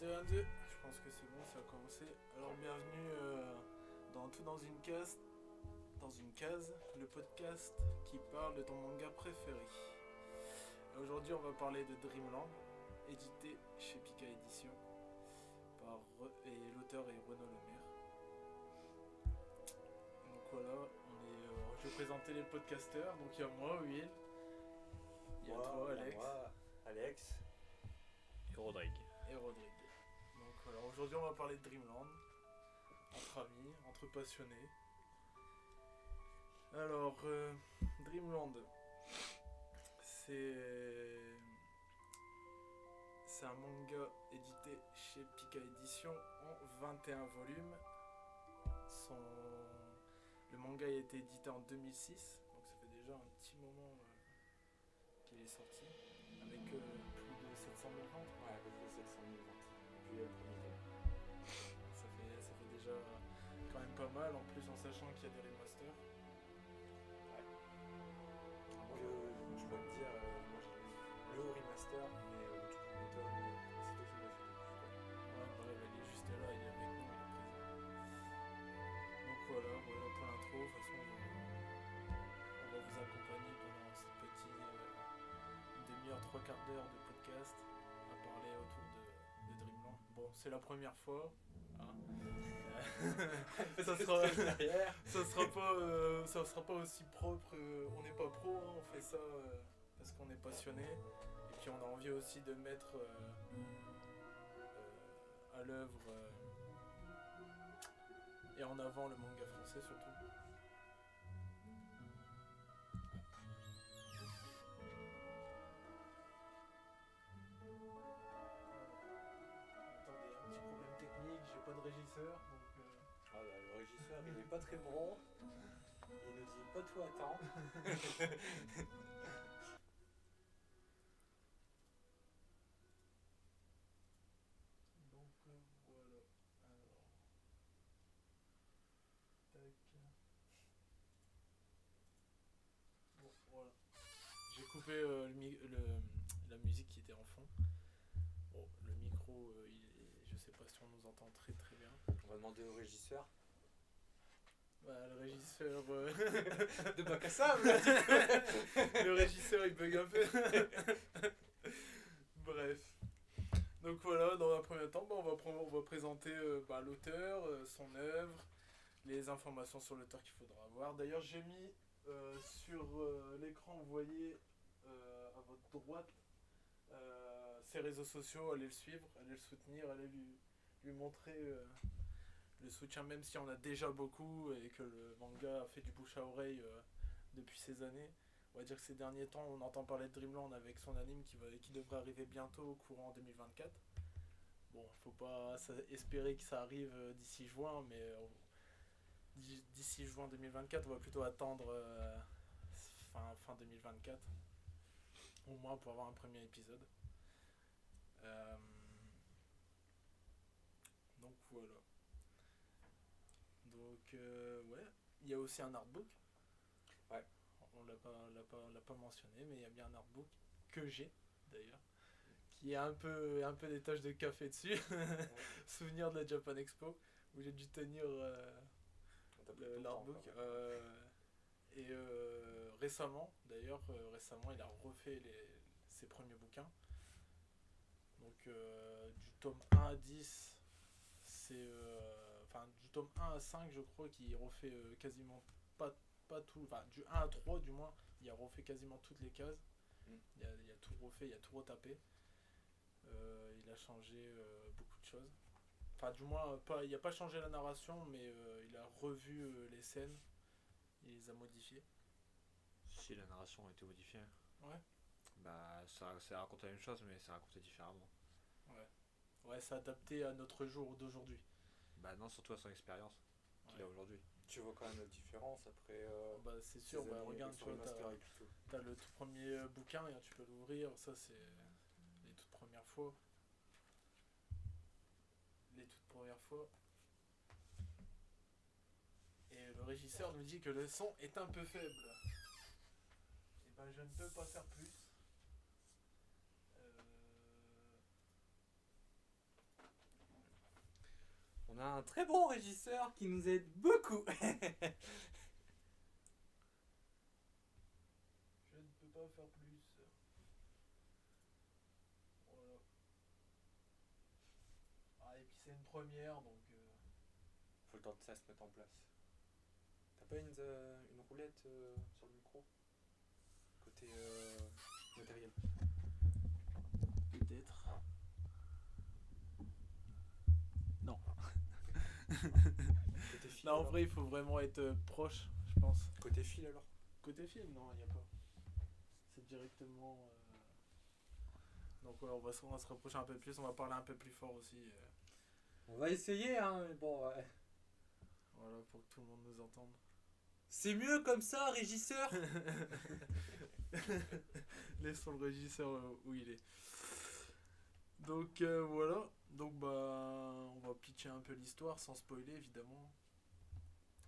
2, 1, 2. Je pense que c'est bon, ça a commencé. Alors bienvenue dans Tout dans une case, le podcast qui parle de ton manga préféré. Et aujourd'hui on va parler de Dreamland, édité chez Pika Édition par l'auteur est Renaud Lemaire. Donc voilà, je vais présenter les podcasteurs. Donc il y a moi, Will. Il y a toi, Alex. Moi, Alex. Et Rodrigue. Donc voilà, aujourd'hui on va parler de Dreamland, entre amis, entre passionnés. Alors, Dreamland, c'est un manga édité chez Pika Édition en 21 volumes. Le manga a été édité en 2006, donc ça fait déjà un petit moment qu'il est sorti, avec plus de 700 000 ventes. Ouais, à peu près 700 000 ventes. Puis le premier tome. Ça fait déjà quand même pas mal, en plus en sachant qu'il y a des remasters. Ouais. Je peux te dire, moi j'ai lu le remaster, mais le tout premier tome, c'est toi qui me l'as fait découvrir. Ouais, bref, il est juste là, il est avec nous à présent. Donc voilà pour l'intro. De toute façon, on va vous accompagner pendant cette petite une demi-heure, trois quarts d'heure de podcast à parler autour de Dreamland. Bon, c'est la première fois. Hein. Ça sera pas aussi propre. On n'est pas pro, hein, on fait ça parce qu'on est passionné. Et puis on a envie aussi de mettre à l'œuvre et en avant le manga français surtout. Attendez, un petit problème technique, j'ai pas de régisseur donc. Ah bah, le régisseur il est pas très bon, il nous dit pas tout attendre. Donc voilà. Alors. Tac. Bon, voilà. J'ai coupé la musique qui était en fond. Bon, le micro, je sais pas si on nous entend très très bien. On va demander au régisseur. Bah, le régisseur. De bac à sable. Le régisseur il bug un peu. Bref. Donc voilà, dans un premier temps, on va présenter l'auteur, son œuvre, les informations sur l'auteur qu'il faudra avoir. D'ailleurs, j'ai mis sur l'écran, vous voyez à votre droite ses réseaux sociaux, allez le suivre, allez le soutenir, allez lui montrer le soutien, même si on a déjà beaucoup et que le manga a fait du bouche à oreille depuis ces années. On va dire que ces derniers temps, on entend parler de Dreamland avec son anime qui devrait arriver bientôt, courant 2024. Bon, faut pas espérer que ça arrive d'ici juin, mais d'ici juin 2024, on va plutôt attendre fin 2024, au moins pour avoir un premier épisode. Donc voilà. Donc ouais, il y a aussi un artbook. Ouais. On l'a pas mentionné, mais il y a bien un artbook que j'ai d'ailleurs, qui a un peu des taches de café dessus. Ouais. Souvenir de la Japan Expo où j'ai dû tenir l'artbook. Récemment, d'ailleurs, il a refait ses premiers bouquins. Donc du tome 1 à 10, du tome 1 à 5, je crois qu'il refait quasiment pas tout, enfin du 1 à 3 du moins, il a refait quasiment toutes les cases. Il a tout refait, il a tout retapé. Il a changé beaucoup de choses. Enfin, du moins, il n'a pas changé la narration, mais il a revu les scènes, il les a modifiées. Si la narration a été modifiée. Ouais. Bah, ça raconte la même chose, mais ça racontait différemment. Ouais, c'est adapté à notre jour d'aujourd'hui. Bah non, surtout à son expérience qu'il a aujourd'hui. Tu vois quand même la différence après. Bah c'est sûr, regarde, tu vois, t'as le tout premier bouquin, et tu peux l'ouvrir, ça c'est les toutes premières fois. Et le régisseur nous dit que le son est un peu faible. Et ben je ne peux pas faire plus. a un très bon régisseur qui nous aide beaucoup. Je ne peux pas faire plus. Voilà. Ah, et puis c'est une première, donc... Faut le temps que ça se mette en place. T'as pas une roulette sur le micro? Côté matériel. Peut-être. Non. Côté fil Non, en alors? vrai, il faut vraiment être proche, je pense. Côté fil alors? Côté film, non, il n'y a pas. C'est directement... Donc ouais, on va se rapprocher un peu plus, on va parler un peu plus fort aussi. On va essayer, hein, mais bon, ouais. Voilà, pour que tout le monde nous entende. C'est mieux comme ça, régisseur. Laissons le régisseur où il est. Donc voilà. Donc bah on va pitcher un peu l'histoire sans spoiler évidemment.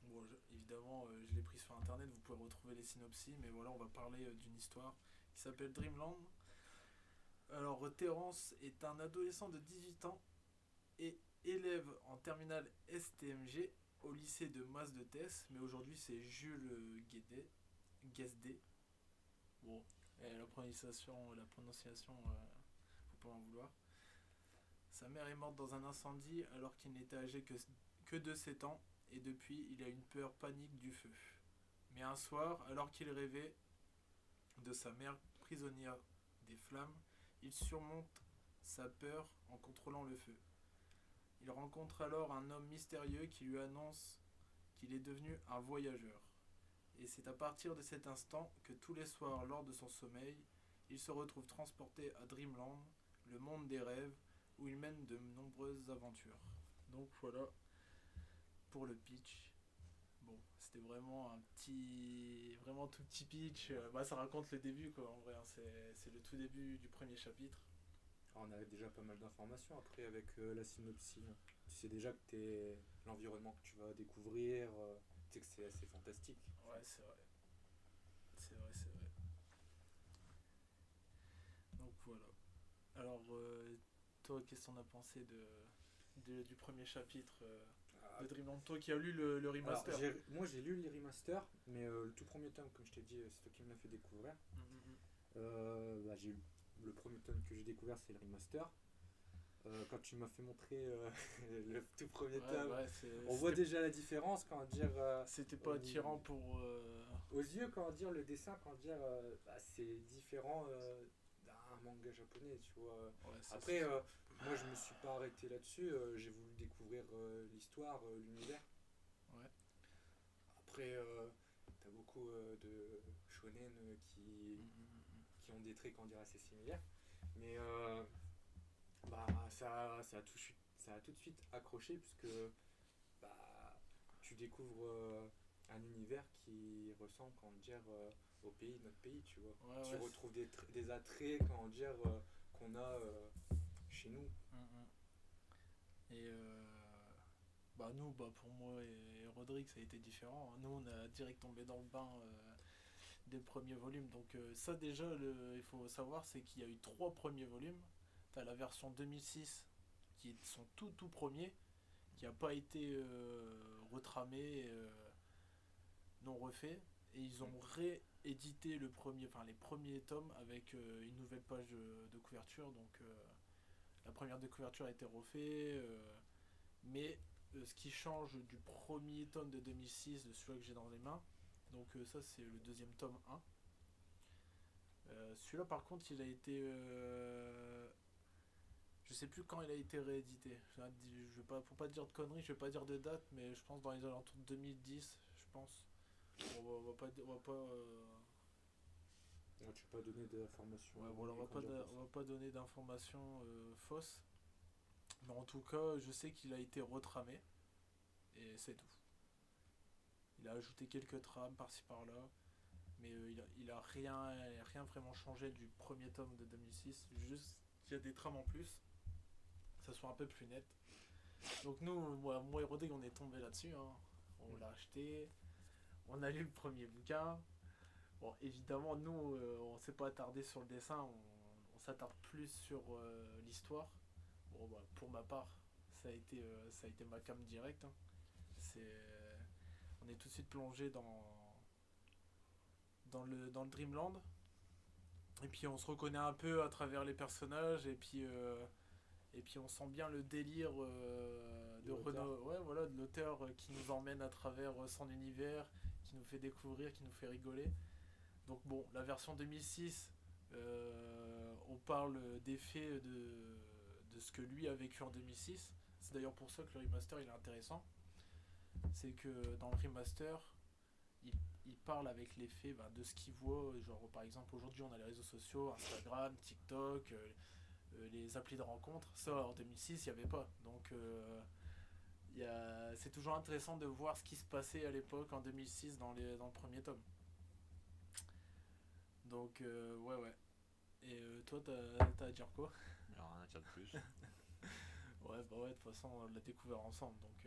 Bon, évidemment, je l'ai pris sur internet, vous pouvez retrouver les synopsis, mais voilà, on va parler d'une histoire qui s'appelle Dreamland. Alors, Terence est un adolescent de 18 ans et élève en terminale STMG au lycée de Mas de Tess, mais aujourd'hui c'est Jules Guesdé. Bon, et la prononciation, faut pas en vouloir. Sa mère est morte dans un incendie alors qu'il n'était âgé que de 7 ans et depuis il a une peur panique du feu. Mais un soir, alors qu'il rêvait de sa mère prisonnière des flammes, il surmonte sa peur en contrôlant le feu. Il rencontre alors un homme mystérieux qui lui annonce qu'il est devenu un voyageur. Et c'est à partir de cet instant que tous les soirs, lors de son sommeil, il se retrouve transporté à Dreamland, le monde des rêves, où il mène de nombreuses aventures. Donc voilà pour le pitch. Bon, c'était vraiment vraiment tout petit pitch. Bah, ça raconte le début quoi. En vrai, hein, c'est le tout début du premier chapitre. On a déjà pas mal d'informations après avec la synopsis. Tu sais déjà que l'environnement que tu vas découvrir, tu sais que c'est assez fantastique. Ouais, c'est vrai. C'est vrai, c'est vrai. Donc voilà. Alors, toi, qu'est-ce qu'on a pensé du premier chapitre de Dreamland? Toi qui as lu le remaster. Alors, moi j'ai lu les remasters, mais le tout premier tome, comme je t'ai dit, c'est toi qui me l'as fait découvrir. J'ai eu le premier tome que j'ai découvert, c'est le remaster. Quand tu m'as fait montrer le tout premier tome, Ouais, on voit déjà la différence. Quand dire, c'était pas attirant pour. Aux yeux, quand dire le dessin, quand dire c'est différent d'un manga japonais, tu vois. Ouais, après, moi je me suis pas arrêté là-dessus. J'ai voulu découvrir l'histoire, l'univers. Ouais. Après, t'as beaucoup de shonen qui ont des traits qu'on dirait assez similaires. Mais ça a tout de suite accroché puisque tu découvres un univers qui ressemble au pays, notre pays, tu vois. Ouais, tu retrouves des attraits qu'on a chez nous. Et nous, pour moi et Rodrigue, ça a été différent. Nous, on a direct tombé dans le bain des premiers volumes. Donc ça déjà, il faut savoir, c'est qu'il y a eu 3 premiers volumes. T'as la version 2006 qui est son tout premier, qui n'a pas été retramé, non refait. Et ils ont réédité les premiers tomes avec une nouvelle page de couverture. Donc la première de couverture a été refaite. Mais ce qui change du premier tome de 2006, de celui que j'ai dans les mains, donc ça c'est le deuxième tome 1. Celui-là par contre il a été... je sais plus quand il a été réédité. Je vais pas, pour pas dire de conneries, je vais pas dire de date, mais je pense dans les alentours de 2010, je pense. On va pas... Tu peux pas donner d'informations. Ouais, voilà, on va pas donner d'informations fausses. Mais en tout cas, je sais qu'il a été retramé. Et c'est tout. Il a ajouté quelques trames par-ci par-là. Mais il a rien vraiment changé du premier tome de 2006. Juste qu'il y a des trames en plus. Ça soit un peu plus net. Donc nous, moi et Rodrigue, on est tombé là-dessus. Hein. On l'a acheté. On a lu le premier bouquin. Bon, évidemment, nous, on s'est pas attardé sur le dessin. On s'attarde plus sur l'histoire. Bon, pour ma part, ça a été ma cam direct. Hein. On est tout de suite plongé dans le Dreamland. Et puis on se reconnaît un peu à travers les personnages. Et puis on sent bien le délire de Renaud, ouais, voilà, de l'auteur qui nous emmène à travers son univers, qui nous fait découvrir, qui nous fait rigoler. Donc bon, la version 2006, on parle des faits de ce que lui a vécu en 2006. C'est d'ailleurs pour ça que le remaster il est intéressant. C'est que dans le remaster, il parle avec les faits de ce qu'il voit. Genre par exemple aujourd'hui on a les réseaux sociaux, Instagram, TikTok, les applis de rencontre. Ça en 2006 il n'y avait pas. Donc c'est toujours intéressant de voir ce qui se passait à l'époque en 2006 dans le premier tome. Donc ouais. Et toi t'as à dire quoi? Alors, rien à dire de plus. Ouais, de toute façon on l'a découvert ensemble donc.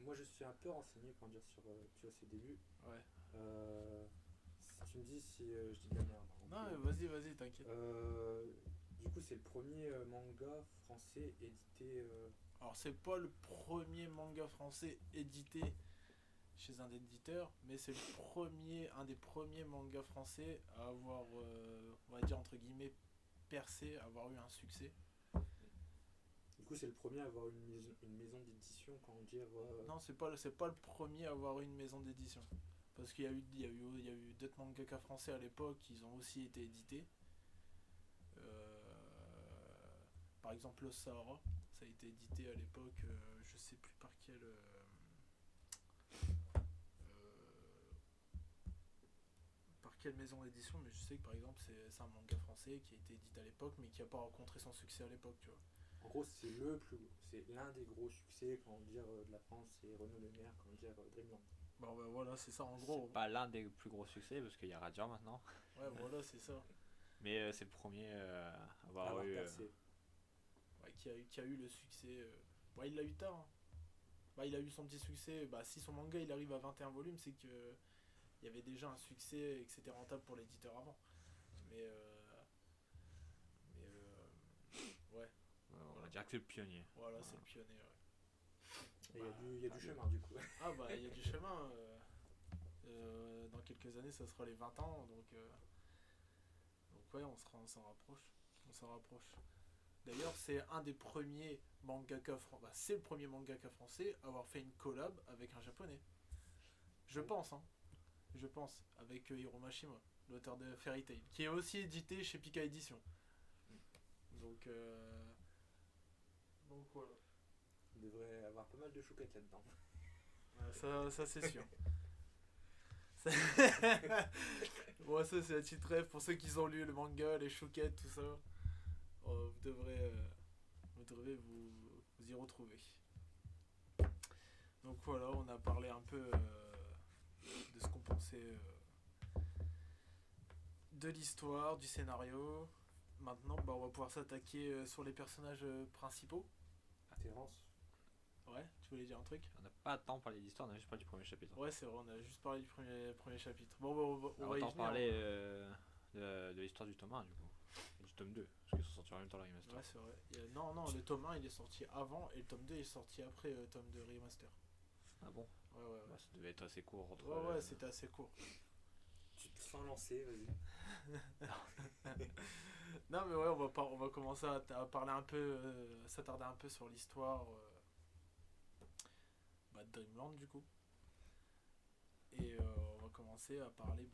Moi je suis un peu renseigné sur tu vois, ses débuts. Ouais. Si tu me dis si je dis de la merde. Non, vas-y, t'inquiète. Du coup, c'est le premier manga français édité. Alors, c'est pas le premier manga français édité chez un éditeur, mais c'est un des premiers mangas français à avoir, on va dire entre guillemets, percé, à avoir eu un succès. Du coup, c'est le premier à avoir une maison d'édition, comment dire. Non, c'est pas le premier à avoir eu une maison d'édition. Parce qu'il y a eu d'autres mangaka français à l'époque, ils ont aussi été édités. Par exemple, le Sahara, ça a été édité à l'époque, je sais plus par quelle maison d'édition, mais je sais que par exemple c'est un manga français qui a été édité à l'époque, mais qui n'a pas rencontré son succès à l'époque, tu vois. En gros, c'est l'un des gros succès, comment dire, de la France, c'est Renaud Le Maire, comment dire, Dreamland. Bon, voilà, c'est ça en gros. C'est pas l'un des plus gros succès parce qu'il y a Radiant maintenant. Ouais, voilà, c'est ça. Mais c'est le premier à avoir eu. Ouais, qui a eu le succès. Ouais, il l'a eu tard. Hein. Il a eu son petit succès. Si son manga il arrive à 21 volumes, c'est que il y avait déjà un succès et que c'était rentable pour l'éditeur avant. Mais ouais. On va dire que c'est le pionnier. Voilà, c'est le pionnier. Ouais. Et il y a du chemin du coup. Il y a du chemin. Dans quelques années, ça sera les 20 ans. Donc ouais, on s'en rapproche. D'ailleurs, c'est un des premiers mangaka français. C'est le premier mangaka français à avoir fait une collab avec un japonais. Je pense. Avec Hiro Mashima, l'auteur de Fairy Tail, qui est aussi édité chez Pika Édition. Donc voilà. Il devrait avoir pas mal de chouquettes là-dedans. Ça c'est sûr. Bon, ça c'est à titre rêve pour ceux qui ont lu le manga, les chouquettes, tout ça. Vous devrez vous y retrouver. Donc voilà, on a parlé un peu de ce qu'on pensait de l'histoire, du scénario. Maintenant, on va pouvoir s'attaquer sur les personnages principaux. Terrence. Ouais, tu voulais dire un truc? On n'a pas tant parlé d'histoire, on a juste parlé du premier chapitre. Ouais, c'est vrai, on a juste parlé du premier chapitre. Bon, on va y venir. Parler de l'histoire du tome 1 du coup. Et du tome 2, parce qu'ils sont sortis en même temps la remaster. Ouais, c'est vrai. Non, le tome 1 il est sorti avant et le tome 2 est sorti après le tome 2 remaster. Ah bon? Ouais. Bah, ça devait être assez court. Ouais, c'était assez court. Tu te sens lancé, vas-y. Non, mais ouais, on va commencer à parler un peu, s'attarder un peu sur l'histoire de Dreamland du coup. Et on va commencer à parler.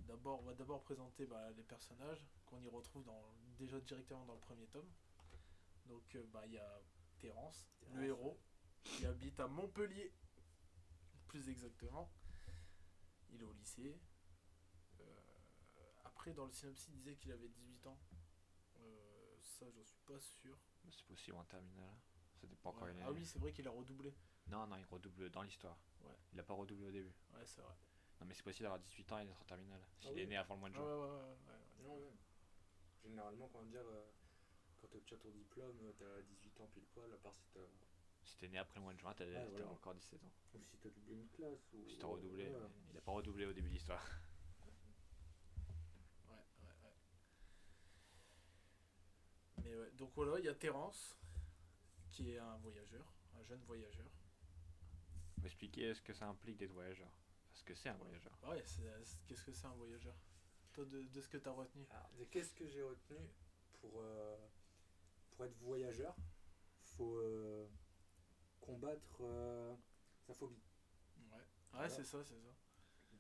On va d'abord présenter les personnages qu'on y retrouve déjà directement dans le premier tome. Donc il y a Terrence, le héros, qui habite à Montpellier, plus exactement. Il est au lycée. Après, dans le synopsis, il disait qu'il avait 18 ans. Ça, j'en suis pas sûr. C'est possible en terminale. Ça dépend quand il est. Ah oui, c'est vrai qu'il a redoublé. Non, il redouble dans l'histoire. Ouais. Il a pas redoublé au début. Ouais, c'est vrai. Non, mais c'est possible d'avoir 18 ans et d'être en terminale. S'il oui. est né avant le mois de juin. Ouais. Non, ouais. Généralement, comment dire, quand tu as ton diplôme, t'as 18 ans pile poil, à part si t'as. Si t'es né après le mois de juin, t'as encore 17 ans. Ou si t'as doublé une classe. Ou si t'as redoublé. Ouais. Il a pas redoublé au début de l'histoire. Ouais. Mais ouais, donc voilà, il y a Terrence qui est un voyageur, un jeune voyageur. Faut expliquer ce que ça implique d'être voyageur. Parce que c'est un voyageur. Ouais, qu'est-ce que c'est un voyageur? Toi, de ce que t'as retenu. Alors, qu'est-ce que j'ai retenu pour être voyageur? Faut combattre sa phobie. Ouais, ouais, Voilà. c'est ça, c'est ça.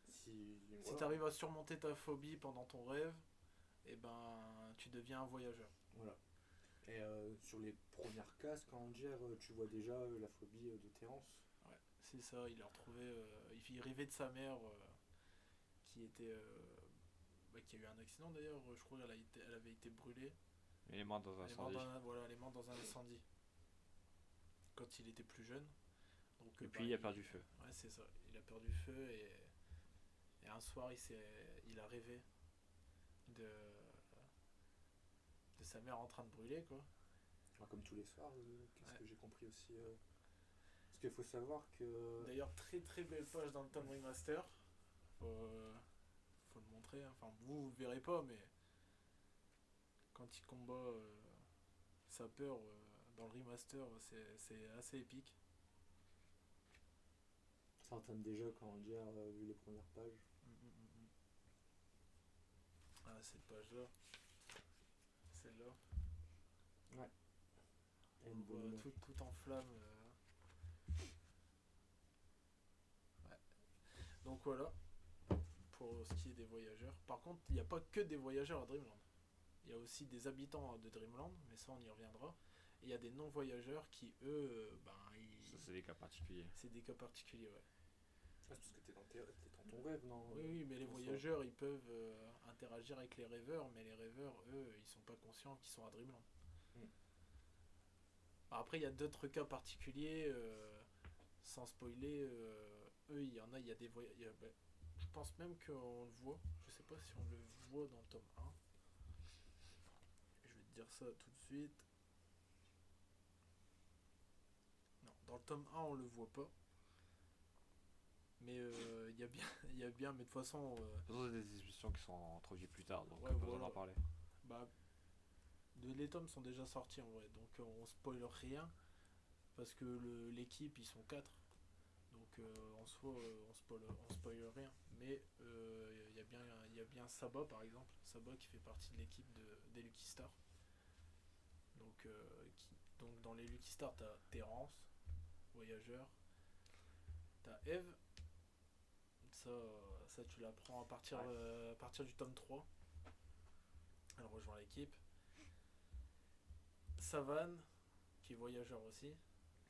Si Si t'arrives à surmonter ta phobie pendant ton rêve, et ben tu deviens un voyageur. Voilà. Et sur les premières cases, quand on dit, tu vois déjà la phobie de Terence. Ouais, c'est ça, il a retrouvé. Il rêvait de sa mère qui était. Qui a eu un accident d'ailleurs, je crois qu'elle avait été brûlée. Il est mort dans un incendie. Voilà, elle est morte dans un incendie. Quand il était plus jeune. Donc, Et puis il a perdu feu. Ouais, c'est ça. Il a perdu feu et un soir il a rêvé de sa mère en train de brûler, quoi. Alors, comme tous les soirs, qu'est-ce Ouais. que j'ai compris aussi parce qu'il faut savoir que. D'ailleurs, très très belle page dans le tome remaster. Faut le montrer, hein. Enfin, vous verrez pas, mais quand il combat sa peur dans le remaster, c'est assez épique. Ça entame déjà quand on dit, vu les premières pages. Ah, cette page-là. Celle-là. Ouais. On Et le une bonne voit image. tout en flamme. Ouais. Donc voilà, pour ce qui est des voyageurs. Par contre, il n'y a pas que des voyageurs à Dreamland. Il y a aussi des habitants de Dreamland, mais ça on y reviendra. Et il y a des non-voyageurs qui, eux, Ça, c'est des cas particuliers. c'est des cas particuliers, ouais. Ah, c'est parce que t'es dans ton rêve, non? Oui, mais les en soi. voyageurs, ils peuvent interagir avec les rêveurs, mais les rêveurs, eux, ils sont pas conscients qu'ils sont à Dreamland. Mm. Alors après, il y a d'autres cas particuliers, sans spoiler. Eux, il y a des voyageurs. Je pense même qu'on le voit. Je sais pas si on le voit dans le tome 1. Je vais te dire ça tout de suite. Non, dans le tome 1, on le voit pas. Mais il y a bien, il y a bien, mais de toute façon, De toute façon, c'est des discussions qui sont introduites plus tard, donc Ouais, pas besoin voilà. d'en parler. bah, les tomes sont déjà sortis en vrai, donc on spoil rien parce que l'équipe ils sont 4, donc en soi on spoil rien. Mais il y a bien Saba par exemple, Saba qui fait partie de l'équipe des Lucky Stars. Donc, donc dans les Lucky Stars t'as Terence, voyageur, t'as Eve, ça tu l'apprends à partir du tome 3. Elle rejoint l'équipe. Savane, qui est voyageur aussi.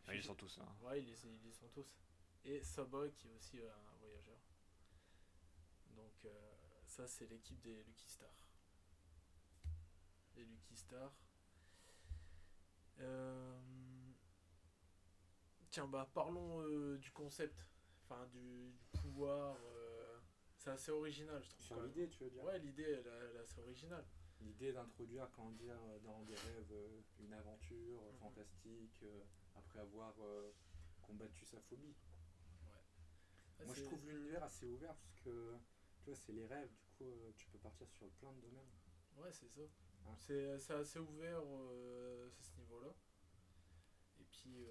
Ouais, ils sont tous, hein. Ouais, ils y sont tous. Et Saba, qui est aussi un voyageur. Donc, ça, c'est l'équipe des Lucky Stars. Les Lucky Stars. Tiens, parlons du concept. Enfin, du pouvoir. C'est assez original, je trouve. Sur quand même. l'idée, tu veux dire? Ouais, l'idée, elle est assez originale. L'idée d'introduire, comment dire, dans des rêves, une aventure fantastique, après avoir combattu sa phobie. Ouais, Moi, je trouve l'univers assez ouvert parce que, tu vois, c'est les rêves, du coup, tu peux partir sur plein de domaines. Ouais, c'est ça. Hein. C'est assez ouvert à ce niveau-là. Et puis.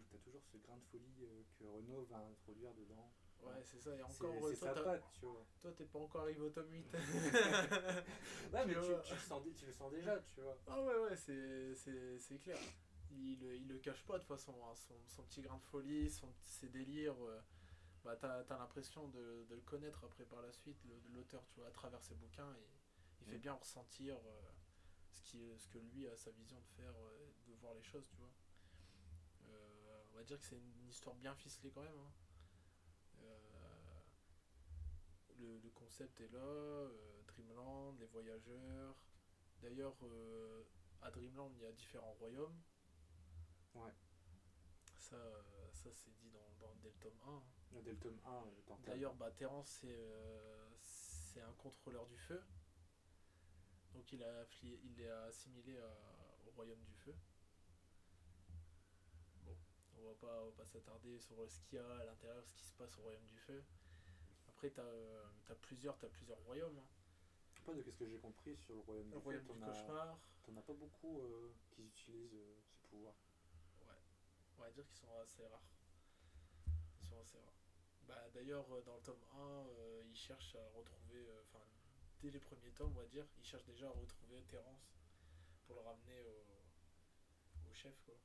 T'as toujours ce grain de folie que Renaud va introduire dedans. Ouais, c'est ça. Et C'est encore, c'est sa patte, tu vois. toi, t'es pas encore arrivé au tome 8. Ouais, mais Tu vois. tu le sens déjà, tu vois. Ah ouais, c'est clair. Il le cache pas de toute façon, hein. Son petit grain de folie, ses délires. T'as l'impression de le connaître après par la suite, l'auteur, tu vois, à travers ses bouquins. Il fait bien ressentir ce que lui a sa vision de faire, de voir les choses, tu vois. On va dire que c'est une histoire bien ficelée quand même, hein. Le concept est là, Dreamland, les voyageurs. D'ailleurs, à Dreamland, il y a différents royaumes. Ouais. Ça c'est dit dès le tome 1. Hein. Dès le tome 1, D'ailleurs, Terence, c'est un contrôleur du feu. Donc il est assimilé au royaume du feu. Bon, on va pas s'attarder sur ce qu'il y a à l'intérieur, ce qui se passe au royaume du feu. Après, t'as plusieurs royaumes. Hein. après, de ce que j'ai compris sur le royaume Le du royaume feu, du cauchemar. t'en as pas beaucoup qui utilisent ce pouvoir. Ouais. On va dire qu'ils sont assez rares. Ils sont assez rares. Bah, d'ailleurs, dans le tome 1, ils cherchent à retrouver. Enfin, dès les premiers tomes, on va dire, ils cherchent déjà à retrouver Terence pour le ramener au chef, quoi.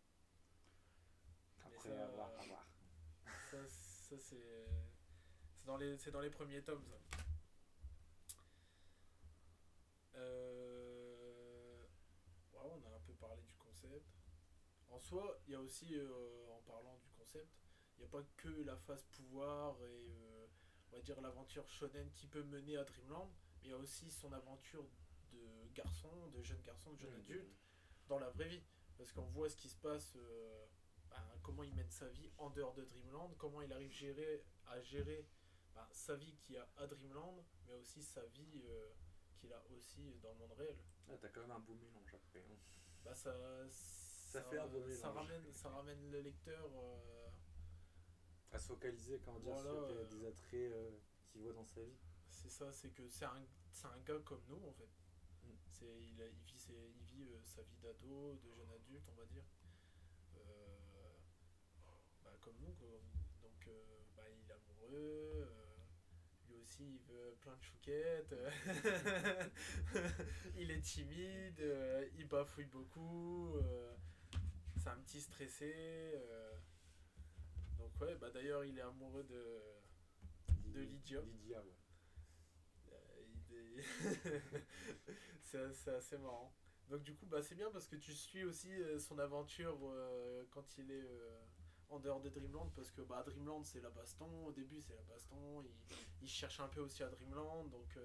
Mais Après, ça, à voir. ça c'est dans les premiers tomes, ça. Voilà, on a un peu parlé du concept. En soi, il y a aussi, en parlant du concept, il n'y a pas que la phase pouvoir et on va dire l'aventure shonen qui peut mener à Dreamland, mais il y a aussi son aventure de garçon, de jeune garçon, de jeune adulte dans la vraie vie. Parce qu'on voit ce qui se passe, comment il mène sa vie en dehors de Dreamland, comment il arrive à gérer sa vie qu'il y a à Dreamland, mais aussi sa vie qu'il a aussi dans le monde réel. Ah, t'as quand même un beau mélange après. Hein. Bah ça fait un beau mélange. ça ramène le lecteur À se focaliser, comment dire, voilà, sur des attraits qu'il voit dans sa vie. c'est ça, c'est que c'est un gars comme nous en fait. Mm. Il vit sa vie d'ado, de jeune adulte, on va dire. Comme nous, quoi. Donc il est amoureux, lui aussi il veut plein de chouquettes, il est timide, il bafouille beaucoup, c'est un petit stressé. Donc ouais, d'ailleurs il est amoureux de Lydia. Lydia, ouais. C'est assez marrant. Donc du coup, c'est bien parce que tu suis aussi son aventure quand il est en dehors de Dreamland, parce que Dreamland c'est la baston, au début c'est la baston, il cherche un peu aussi à Dreamland, donc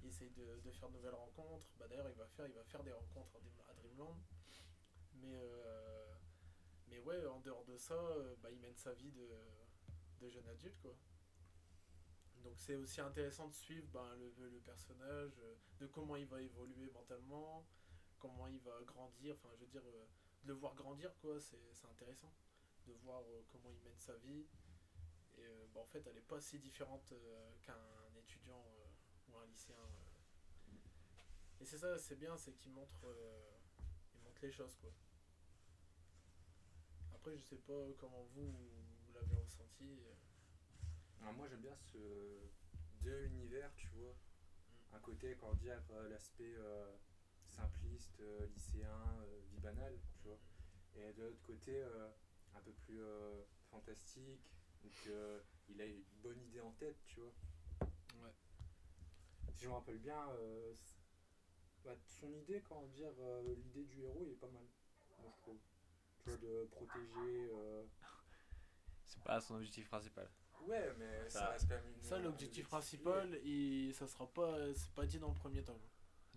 il essaye de faire de nouvelles rencontres. D'ailleurs il va faire des rencontres à Dreamland, mais ouais, en dehors de ça, il mène sa vie de jeune adulte, quoi. Donc c'est aussi intéressant de suivre le personnage, de comment il va évoluer mentalement, comment il va grandir, enfin je veux dire, de le voir grandir, quoi, c'est intéressant. De voir comment il mène sa vie. Et en fait elle est pas si différente qu'un étudiant ou un lycéen. Et c'est ça, c'est bien, c'est qu'il montre les choses, quoi. Après je sais pas comment vous l'avez ressenti. Alors moi j'aime bien ce deux univers, tu vois. Un côté, comment dire, l'aspect simpliste, lycéen, vie banale, tu vois. Et de l'autre côté, un peu plus fantastique. Donc il a une bonne idée en tête, tu vois. Ouais. Si je me rappelle bien, son idée, comment dire, l'idée du héros, il est pas mal, moi je trouve. Tu vois, de protéger. C'est pas son objectif principal. Ouais, mais ça reste quand même une. Ça, l'objectif principal, ça sera pas. C'est pas dit dans le premier tome.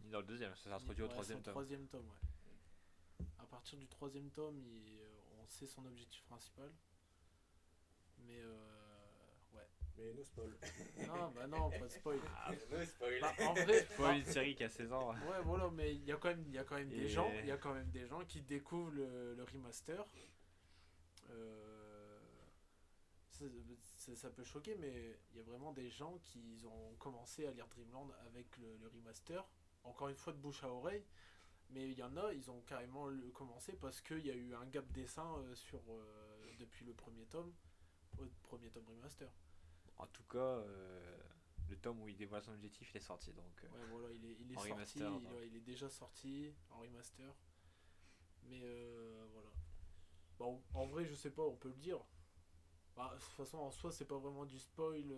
Ni dans le deuxième, ça s'introduit au troisième tome. Troisième tome, ouais. À partir du troisième tome, on sait son objectif principal. Mais ouais. Mais no spoil. Non, pas de spoil. No spoil. En vrai, Pas une série qui a 16 ans. ouais, voilà, mais il y a quand même des gens qui découvrent le remaster. Ça peut choquer, mais il y a vraiment des gens qui ont commencé à lire Dreamland avec le remaster, encore une fois de bouche à oreille, mais il y en a, ils ont carrément commencé parce qu'il y a eu un gap dessin depuis le premier tome au premier tome remaster. En tout cas, le tome où il dévoile son objectif, il est sorti. Donc, ouais, voilà, il est en sorti, remaster, il est déjà sorti en remaster. Mais voilà. Bon, en vrai, je sais pas, on peut le dire. De toute façon, en soi, c'est pas vraiment du spoil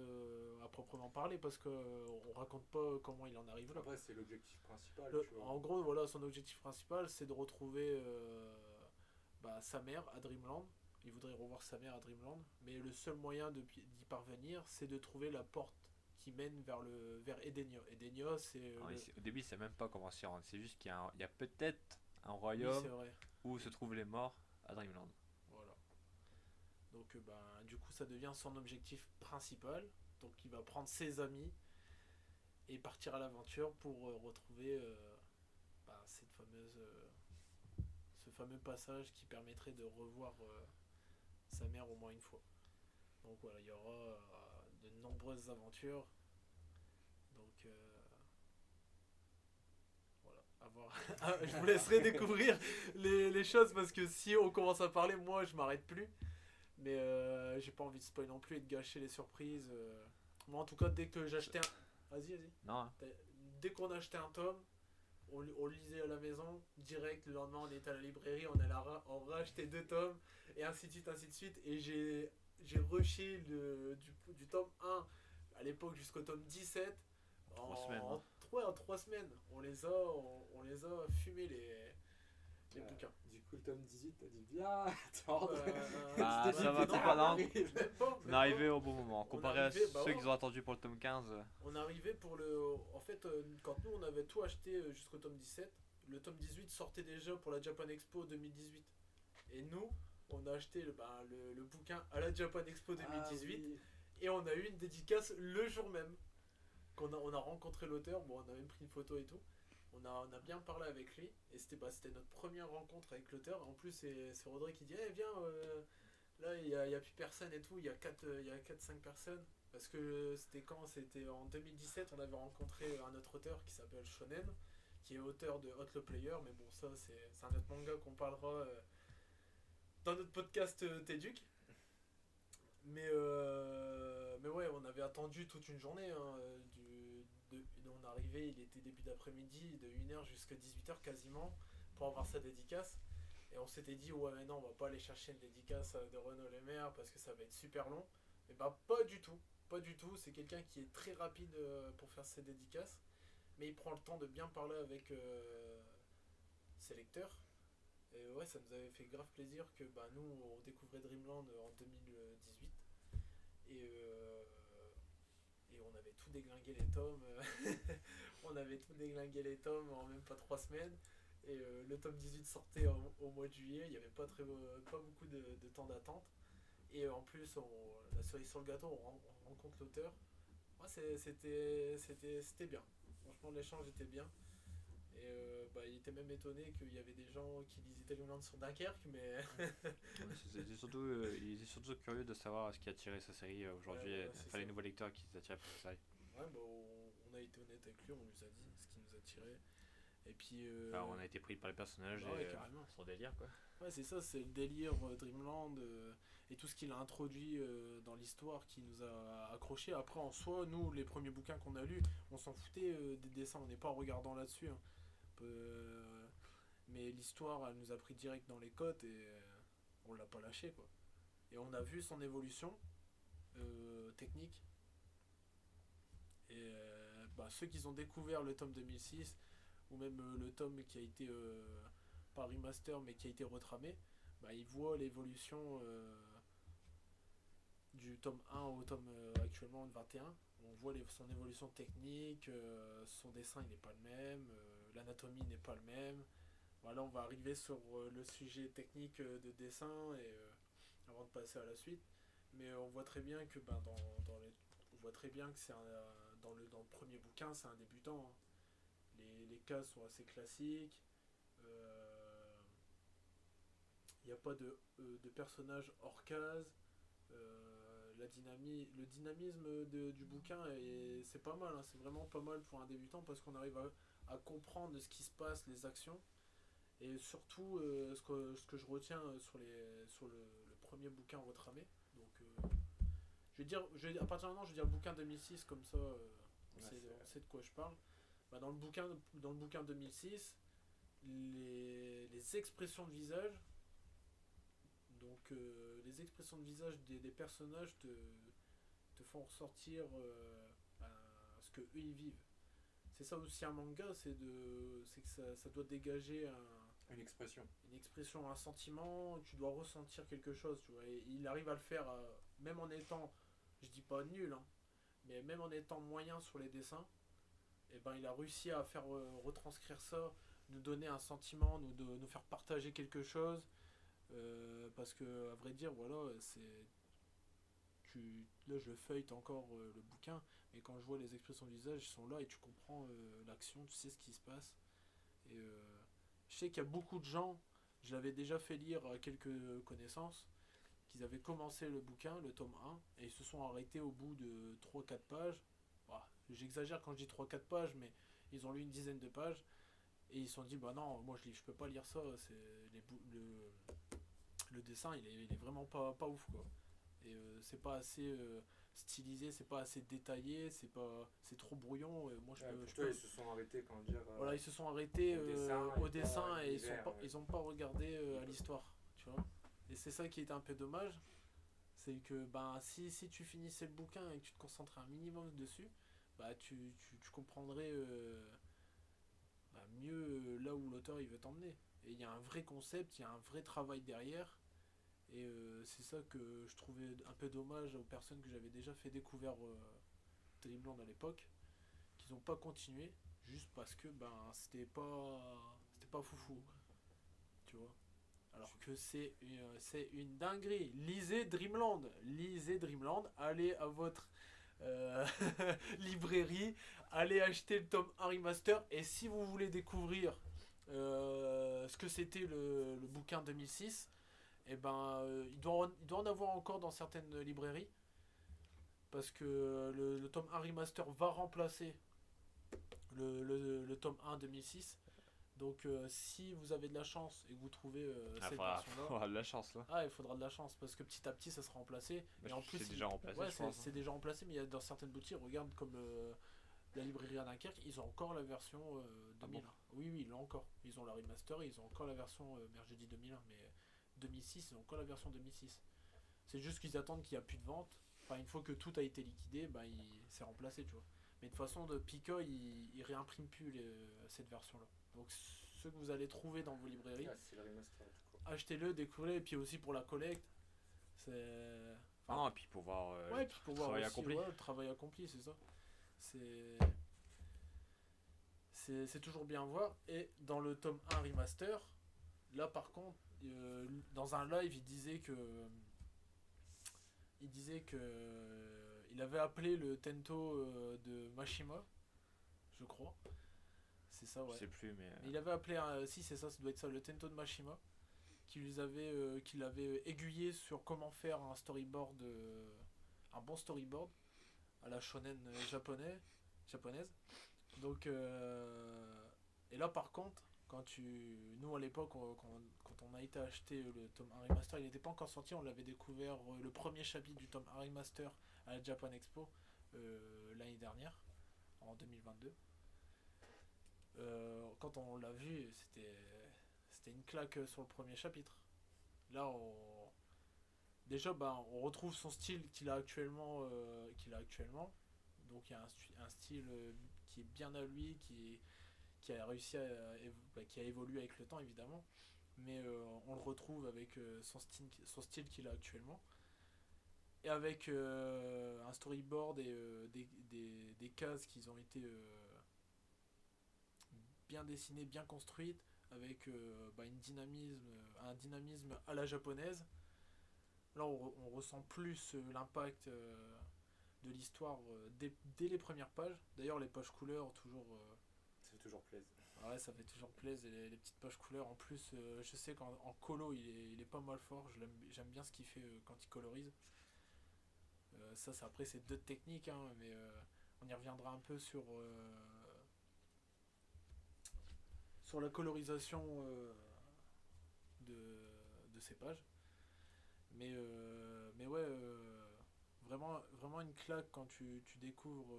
à proprement parler parce que on raconte pas comment il en arrive là. Après, c'est l'objectif principal. Tu vois. En gros, voilà, son objectif principal, c'est de retrouver sa mère à Dreamland. Il voudrait revoir sa mère à Dreamland, mais le seul moyen d'y parvenir, c'est de trouver la porte qui mène vers Edenia. Edenia, c'est. Au début, il sait même pas comment s'y rendre. C'est juste qu'il y a peut-être un Oui, royaume c'est vrai. où se trouvent les morts à Dreamland. Voilà. Donc, du coup, ça devient son objectif principal. Donc, il va prendre ses amis et partir à l'aventure pour retrouver ce fameux passage qui permettrait de revoir sa mère au moins une fois. Donc voilà, il y aura de nombreuses aventures. Donc avoir. Je vous laisserai découvrir les choses parce que si on commence à parler, moi je m'arrête plus. Mais j'ai pas envie de spoiler non plus et de gâcher les surprises. Moi en tout cas, dès que j'achetais un. Vas-y, vas-y. Non, hein. Dès qu'on achetait un tome, on le lisait à la maison, direct, le lendemain on était à la librairie, on rachetait 2 tomes, et ainsi de suite, ainsi de suite. Et j'ai rushé du tome 1 à l'époque jusqu'au tome 17 3 semaines, hein. en 3 semaines. On les a fumés les bouquins. Du coup, le tome 18, t'as dit bien attendre. Bah, C'était ça va, vite, pas, non. Même pas, On est arrivé au bon moment. Comparé à arrivé, bah ceux ouais. qu'ils ont attendu pour le tome 15. On arrivait pour le. En fait, quand nous on avait tout acheté jusqu'au tome 17, le tome 18 sortait déjà pour la Japan Expo 2018. Et nous, on a acheté le bouquin à la Japan Expo 2018 Ah, oui. et on a eu une dédicace le jour même. On a rencontré l'auteur, bon, on a même pris une photo et tout. On a bien parlé avec lui et c'était notre première rencontre avec l'auteur. En plus, c'est Rodrigue qui dit eh, viens, là il y a plus personne et tout, il y a 4-5 personnes. Parce que c'était quand? C'était en 2017, on avait rencontré un autre auteur qui s'appelle Shonen, qui est auteur de Hot Le Player, mais bon, ça c'est un autre manga qu'on parlera dans notre podcast Teduc. Mais ouais, on avait attendu toute une journée. Hein, on est arrivé, il était début d'après-midi, de 1h jusqu'à 18h quasiment, pour avoir sa dédicace. Et on s'était dit, ouais, mais non, on va pas aller chercher une dédicace de Renaud Lemaire parce que ça va être super long. Et bah, pas du tout. Pas du tout. C'est quelqu'un qui est très rapide pour faire ses dédicaces. Mais il prend le temps de bien parler avec ses lecteurs. Et ouais, ça nous avait fait grave plaisir que nous, on découvrait Dreamland en 2018. Et on avait tout déglingué les tomes. On avait tout déglingué les tomes en même pas 3 semaines. Et le tome 18 sortait au mois de juillet. Il n'y avait pas beaucoup de temps d'attente. Et en plus, la cerise sur le gâteau, on rencontre l'auteur. Ouais, c'était bien. Franchement, l'échange était bien. Et il était même étonné qu'il y avait des gens qui lisaient Dreamland sur Dunkerque, mais Il était surtout curieux de savoir ce qui a attiré sa série aujourd'hui. Ouais, Enfin, les nouveaux lecteurs qui s'attirent pour sa série. ouais, on a été honnête avec lui, on nous a dit ce qui nous attirait. Et puis. Alors, on a été pris par les personnages ouais, et carrément. son délire, quoi. Ouais, c'est ça, c'est le délire Dreamland et tout ce qu'il a introduit dans l'histoire qui nous a accrochés. Après, en soi, nous, les premiers bouquins qu'on a lus, on s'en foutait des dessins, on n'est pas en regardant là-dessus. Hein. Mais l'histoire, elle nous a pris direct dans les côtes et on l'a pas lâché, quoi. Et on a vu son évolution technique. Et ceux qui ont découvert le tome 2006, ou même le tome qui a été pas remaster mais qui a été retramé, ils voient l'évolution du tome 1 au tome actuellement 21. On voit son évolution technique, son dessin il n'est pas le même, l'anatomie n'est pas le même. Voilà, on va arriver sur le sujet technique de dessin et avant de passer à la suite. Mais on voit très bien que on voit très bien que c'est dans le premier bouquin c'est un débutant. Hein. Les cases sont assez classiques. Il n'y a pas de personnage hors case. Le dynamisme du bouquin, c'est pas mal. Hein, c'est vraiment pas mal pour un débutant parce qu'on arrive à comprendre ce qui se passe, les actions. Et surtout, ce que je retiens sur le premier bouquin retramé. Donc, à partir de maintenant, je vais dire bouquin 2006, comme ça, on sait de quoi je parle. Dans le bouquin 2006, les expressions de visage, donc les expressions de visage des personnages te font ressortir ce que eux ils vivent. C'est ça aussi un manga, c'est que ça doit dégager une expression, un sentiment, tu dois ressentir quelque chose, tu vois. Et il arrive à le faire, même en étant, je dis pas nul, hein, mais même en étant moyen sur les dessins, et il a réussi à faire retranscrire ça, nous donner un sentiment, nous faire partager quelque chose, parce que à vrai dire, voilà, là je feuillete encore le bouquin, mais quand je vois les expressions de visage, ils sont là et tu comprends l'action, tu sais ce qui se passe. Et je sais qu'il y a beaucoup de gens, je l'avais déjà fait lire à quelques connaissances, qu'ils avaient commencé le bouquin, le tome 1, et ils se sont arrêtés au bout de 3-4 pages. J'exagère quand je dis 3-4 pages, mais ils ont lu une dizaine de pages. Et ils se sont dit, bah non, moi je peux pas lire ça, le dessin il est vraiment pas ouf quoi. Et c'est pas assez stylisé, c'est pas assez détaillé, c'est trop brouillon. Moi Toi, ils se sont arrêtés, comment dire. voilà, ils se sont arrêtés au au dessin à et l'univers, ils ont pas regardé à l'histoire, tu vois. Et c'est ça qui est un peu dommage, c'est que ben si tu finissais le bouquin et que tu te concentrais un minimum dessus, bah tu comprendrais mieux là où l'auteur il veut t'emmener. Et il y a un vrai concept, il y a un vrai travail derrière. Et c'est ça que je trouvais un peu dommage aux personnes que j'avais déjà fait découvrir Dreamland à l'époque, qu'ils n'ont pas continué, juste parce que ben c'était pas foufou, tu vois. Alors que c'est une dinguerie. Lisez Dreamland, allez à votre euh, librairie, allez acheter le tome 1 remaster. Et si vous voulez découvrir ce que c'était le bouquin 2006, et ben il doit en avoir encore dans certaines librairies. Parce que le tome 1 remaster va remplacer le tome 1 2006. Donc si vous avez de la chance et que vous trouvez cette version-là, faudra de la chance là. il faudra de la chance parce que petit à petit ça sera remplacé. Bah, Et en plus, c'est déjà remplacé, ouais, je pense. c'est déjà remplacé, mais il y a dans certaines boutiques, regarde comme la librairie à Dunkerque, ils ont encore la version 2000. bon Oui, ils l'ont encore. Ils ont la remaster et ils ont encore la version, merde, j'ai dit 2001, mais 2006, ils ont encore la version 2006. C'est juste qu'ils attendent qu'il n'y a plus de vente. Enfin, une fois que tout a été liquidé, bah, c'est remplacé, tu vois. Mais de toute façon, de Pika, il réimprime plus cette version-là. Donc, ce que vous allez trouver dans vos librairies, C'est le remaster du coup. achetez-le, découvrez, et puis aussi pour la collecte. C'est. Ah, et puis pour voir Ouais, puis pour voir travail aussi, accompli. ouais, le travail accompli, c'est ça. C'est. C'est toujours bien à voir. Et dans le tome 1 remaster, là par contre, dans un live, il disait que il avait appelé le Tento de Mashima, je crois. C'est ça, ouais. Je sais plus, mais. Mais il avait appelé si c'est ça, ça doit être ça, le Tento de Mashima, qui l'avait aiguillé sur comment faire un storyboard, un bon storyboard à la shonen japonaise. Donc et là par contre, nous à l'époque, quand on a été acheter le tome 1 remaster, il n'était pas encore sorti, on l'avait découvert le premier chapitre du tome 1 remaster à la Japan Expo l'année dernière, en 2022. Quand on l'a vu, c'était une claque sur le premier chapitre. Là, déjà, on retrouve son style qu'il a actuellement. Donc, il y a un style qui est bien à lui, qui a réussi qui a évolué avec le temps, évidemment. Mais on le retrouve avec son style qu'il a actuellement. Et avec un storyboard et des cases qui ont été bien dessinées, bien construites, avec un dynamisme à la japonaise. Là, on ressent plus l'impact de l'histoire dès les premières pages. D'ailleurs, les pages couleurs, toujours. Ça fait toujours plaisir. Ouais, ça fait toujours plaisir, les petites pages couleurs. En plus, je sais qu'en colo, il est pas mal fort. J'aime bien ce qu'il fait quand il colorise. Ça, après, c'est d'autres techniques, hein, mais on y reviendra un peu sur la colorisation de ces pages. Mais ouais, vraiment une claque quand tu découvres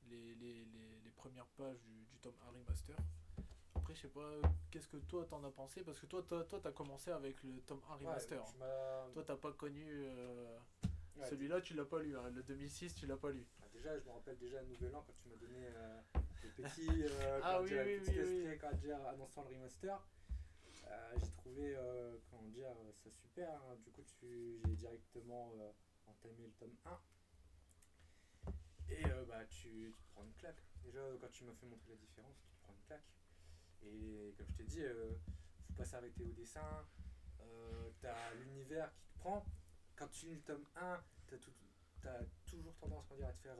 les premières pages du tome 1 remaster. Après, je sais pas, qu'est-ce que toi t'en as pensé? Parce que toi t'as commencé avec le tome 1 remaster. Ouais, toi, t'as pas connu. Ouais, Celui-là, tu l'as pas lu. Hein. Le 2006, tu l'as pas lu. Déjà, je me rappelle déjà à Nouvel An quand tu m'as donné le petit, extrait quand dire, annonçant le remaster. J'ai trouvé ça super. Hein. Du coup, j'ai directement entamé le tome 1. Et tu te prends une claque. Déjà, quand tu m'as fait montrer la différence, tu te prends une claque. Et comme je t'ai dit, faut pas s'arrêter au dessin. T'as l'univers qui te prend. Quand tu lis le tome 1, t'as toujours tendance à te faire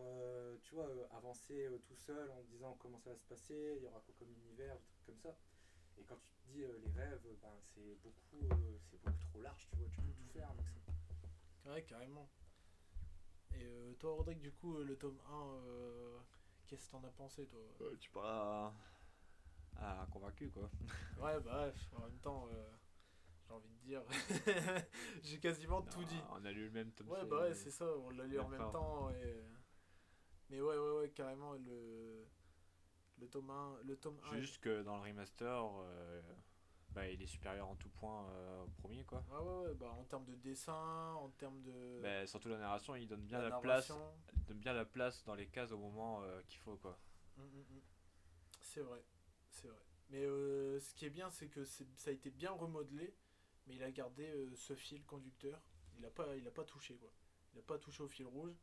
avancer tout seul en disant comment ça va se passer, il y aura quoi comme univers, des trucs comme ça. Et quand tu te dis les rêves, c'est beaucoup trop large, tu vois, tu peux tout faire avec ça. Ouais, carrément. Et toi, Rodrigue, du coup, le tome 1, qu'est-ce que t'en as pensé, toi? Tu parles a convaincu quoi. Ouais, bah, en même temps, j'ai envie de dire, j'ai quasiment Non, tout dit. on a lu le même tome. Ouais, bah ouais, c'est ça, on l'a lu en Même même pas. temps. Mais ouais, carrément, le tome 1, le tome 1 C'est juste que dans le remaster, bah, il est supérieur en tout point au premier quoi. ouais, bah en termes de dessin, en termes de Bah, surtout la narration, il donne bien la la place, narration. il donne bien la place dans les cases au moment qu'il faut quoi. Mm. C'est vrai, c'est vrai. Mais ce qui est bien, c'est que ça a été bien remodelé, mais il a gardé ce fil conducteur. Il a pas touché quoi. Il a pas touché au fil rouge.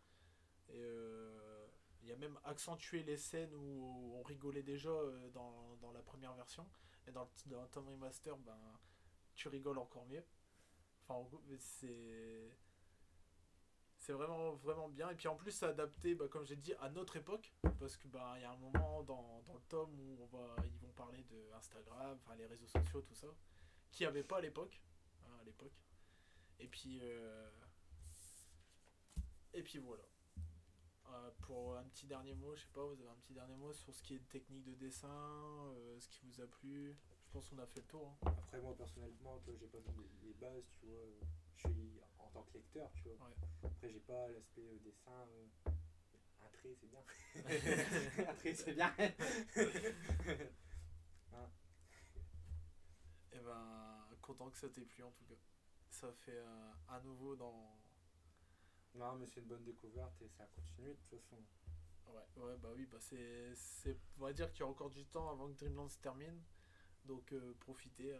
Et il a même accentué les scènes où on rigolait déjà dans la première version. Et dans le Tom Remaster, ben, tu rigoles encore mieux. Enfin, c'est vraiment bien. Et puis en plus, c'est adapté, bah, comme j'ai dit, à notre époque. Parce que bah, y a un moment dans le tome où ils vont parler de Instagram, enfin les réseaux sociaux, tout ça, qu'il n'y avait pas à l'époque. Hein, à l'époque. Et puis, euh, et puis voilà. Pour un petit dernier mot, je sais pas, vous avez un petit dernier mot sur ce qui est technique de dessin, ce qui vous a plu. Je pense qu'on a fait le tour. Hein. Après, moi personnellement, toi, j'ai pas mis les bases, tu vois. Je suis en tant que lecteur, tu vois. Ouais. Après, j'ai pas l'aspect dessin. Un trait, c'est bien. Un trait, c'est bien. Hein. Et ben, content que ça t'ait plu en tout cas. Ça fait à nouveau dans. Non, mais c'est une bonne découverte et ça continue de toute façon. Ouais, bah oui, bah on va dire qu'il y a encore du temps avant que Dreamland se termine. Donc profitez.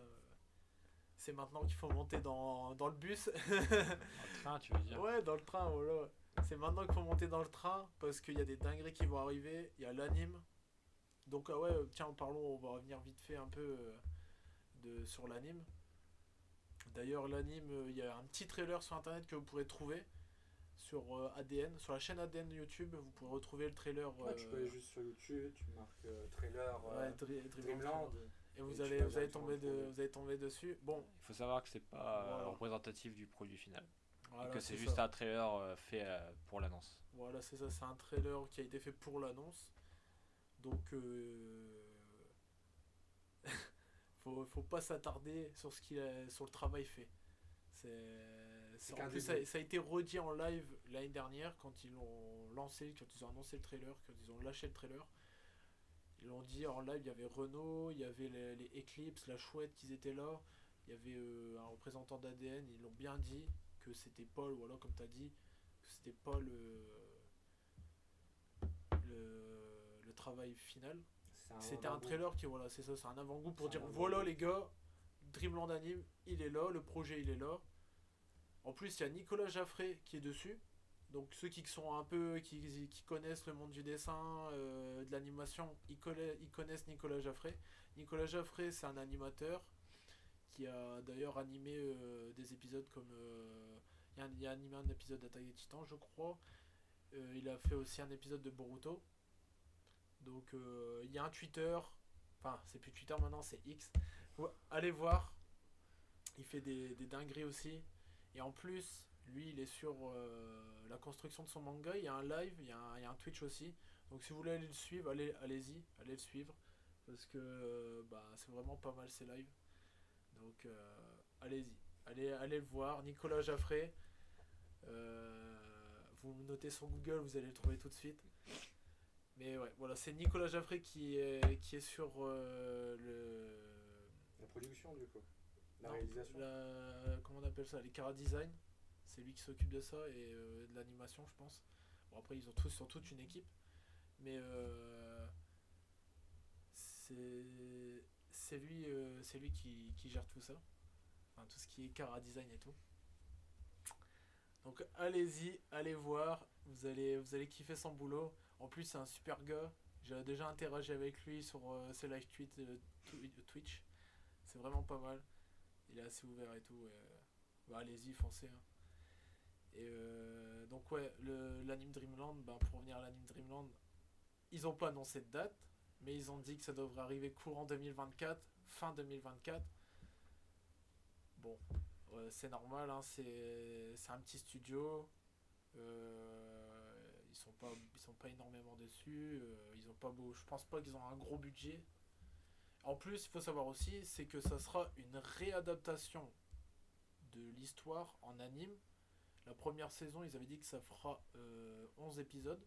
C'est maintenant qu'il faut monter dans le bus. Dans le train, tu veux dire. Ouais, dans le train, voilà. C'est maintenant qu'il faut monter dans le train parce qu'il y a des dingueries qui vont arriver. Il y a l'anime. Donc, ah ouais, tiens, parlons, on va revenir vite fait un peu sur l'anime. D'ailleurs, l'anime, il y a un petit trailer sur internet que vous pourrez trouver sur ADN, sur la chaîne ADN YouTube. Vous pourrez retrouver le trailer. Tu peux aller juste sur YouTube, tu marques trailer Ouais, Dreamland. Et vous tu allez, vas vous, allez directement tomber le trouver. vous allez tomber dessus. Bon, Il faut savoir que c'est pas Voilà. représentatif du produit final. voilà, Et que c'est c'est juste ça. un trailer fait pour l'annonce. Voilà, c'est ça, c'est un trailer qui a été fait pour l'annonce. Donc, faut pas s'attarder sur sur le travail fait. C'est En qu'un plus, début. ça a été redit en live l'année dernière quand ils l'ont lancé, quand ils ont annoncé le trailer, quand ils ont lâché le trailer. Ils l'ont dit en live, il y avait Renault, il y avait les Eclipse, la Chouette qui étaient là, il y avait un représentant d'ADN, ils l'ont bien dit que c'était pas, voilà, comme tu as dit, que c'était pas le travail final. C'était un trailer qui, voilà, c'est ça, c'est un avant-goût pour C'est un dire avant-goût. voilà les gars, Dreamland Anime, il est là, le projet il est là. En plus, il y a Nicolas Jaffré qui est dessus. Donc ceux qui sont un peu qui connaissent le monde du dessin, de l'animation, ils connaissent Nicolas Jaffré. Nicolas Jaffré, c'est un animateur qui a d'ailleurs animé des épisodes comme il a animé un épisode d'Attaque des Titans, je crois. Il a fait aussi un épisode de Boruto. Donc il y a un Twitter, enfin c'est plus Twitter maintenant, c'est X. Allez voir, il fait des dingueries aussi. Et en plus, lui il est sur la construction de son manga, il y a un live, il y a un Twitch aussi. Donc si vous voulez aller le suivre, allez-y, allez le suivre. Parce que bah, c'est vraiment pas mal ces lives. Donc allez-y, allez le voir. Nicolas Jaffré, vous notez sur Google, vous allez le trouver tout de suite. Mais ouais, voilà, c'est Nicolas Jaffré qui est sur La production, du coup. La non, réalisation. comment on appelle ça, les Cara Design. C'est lui qui s'occupe de ça et de l'animation, je pense. Bon, après, ils sont toute une équipe. Mais c'est lui qui gère tout ça. Enfin, tout ce qui est Cara Design et tout. Donc allez-y, allez voir. Vous allez kiffer son boulot. En plus, c'est un super gars. J'ai déjà interagi avec lui sur ses live tweets Twitch. C'est vraiment pas mal. Il est assez ouvert et tout. Bah, allez-y, foncez. Hein. Et donc ouais, l'anime Dreamland, bah, pour revenir à l'anime Dreamland, ils ont pas annoncé de date, mais ils ont dit que ça devrait arriver courant 2024, fin 2024. Bon, c'est normal, hein, c'est un petit studio. Ils sont pas énormément dessus. Ils ont pas beau, je pense pas qu'ils ont un gros budget. En plus, il faut savoir aussi, c'est que ça sera une réadaptation de l'histoire en anime. La première saison, ils avaient dit que ça fera 11 épisodes.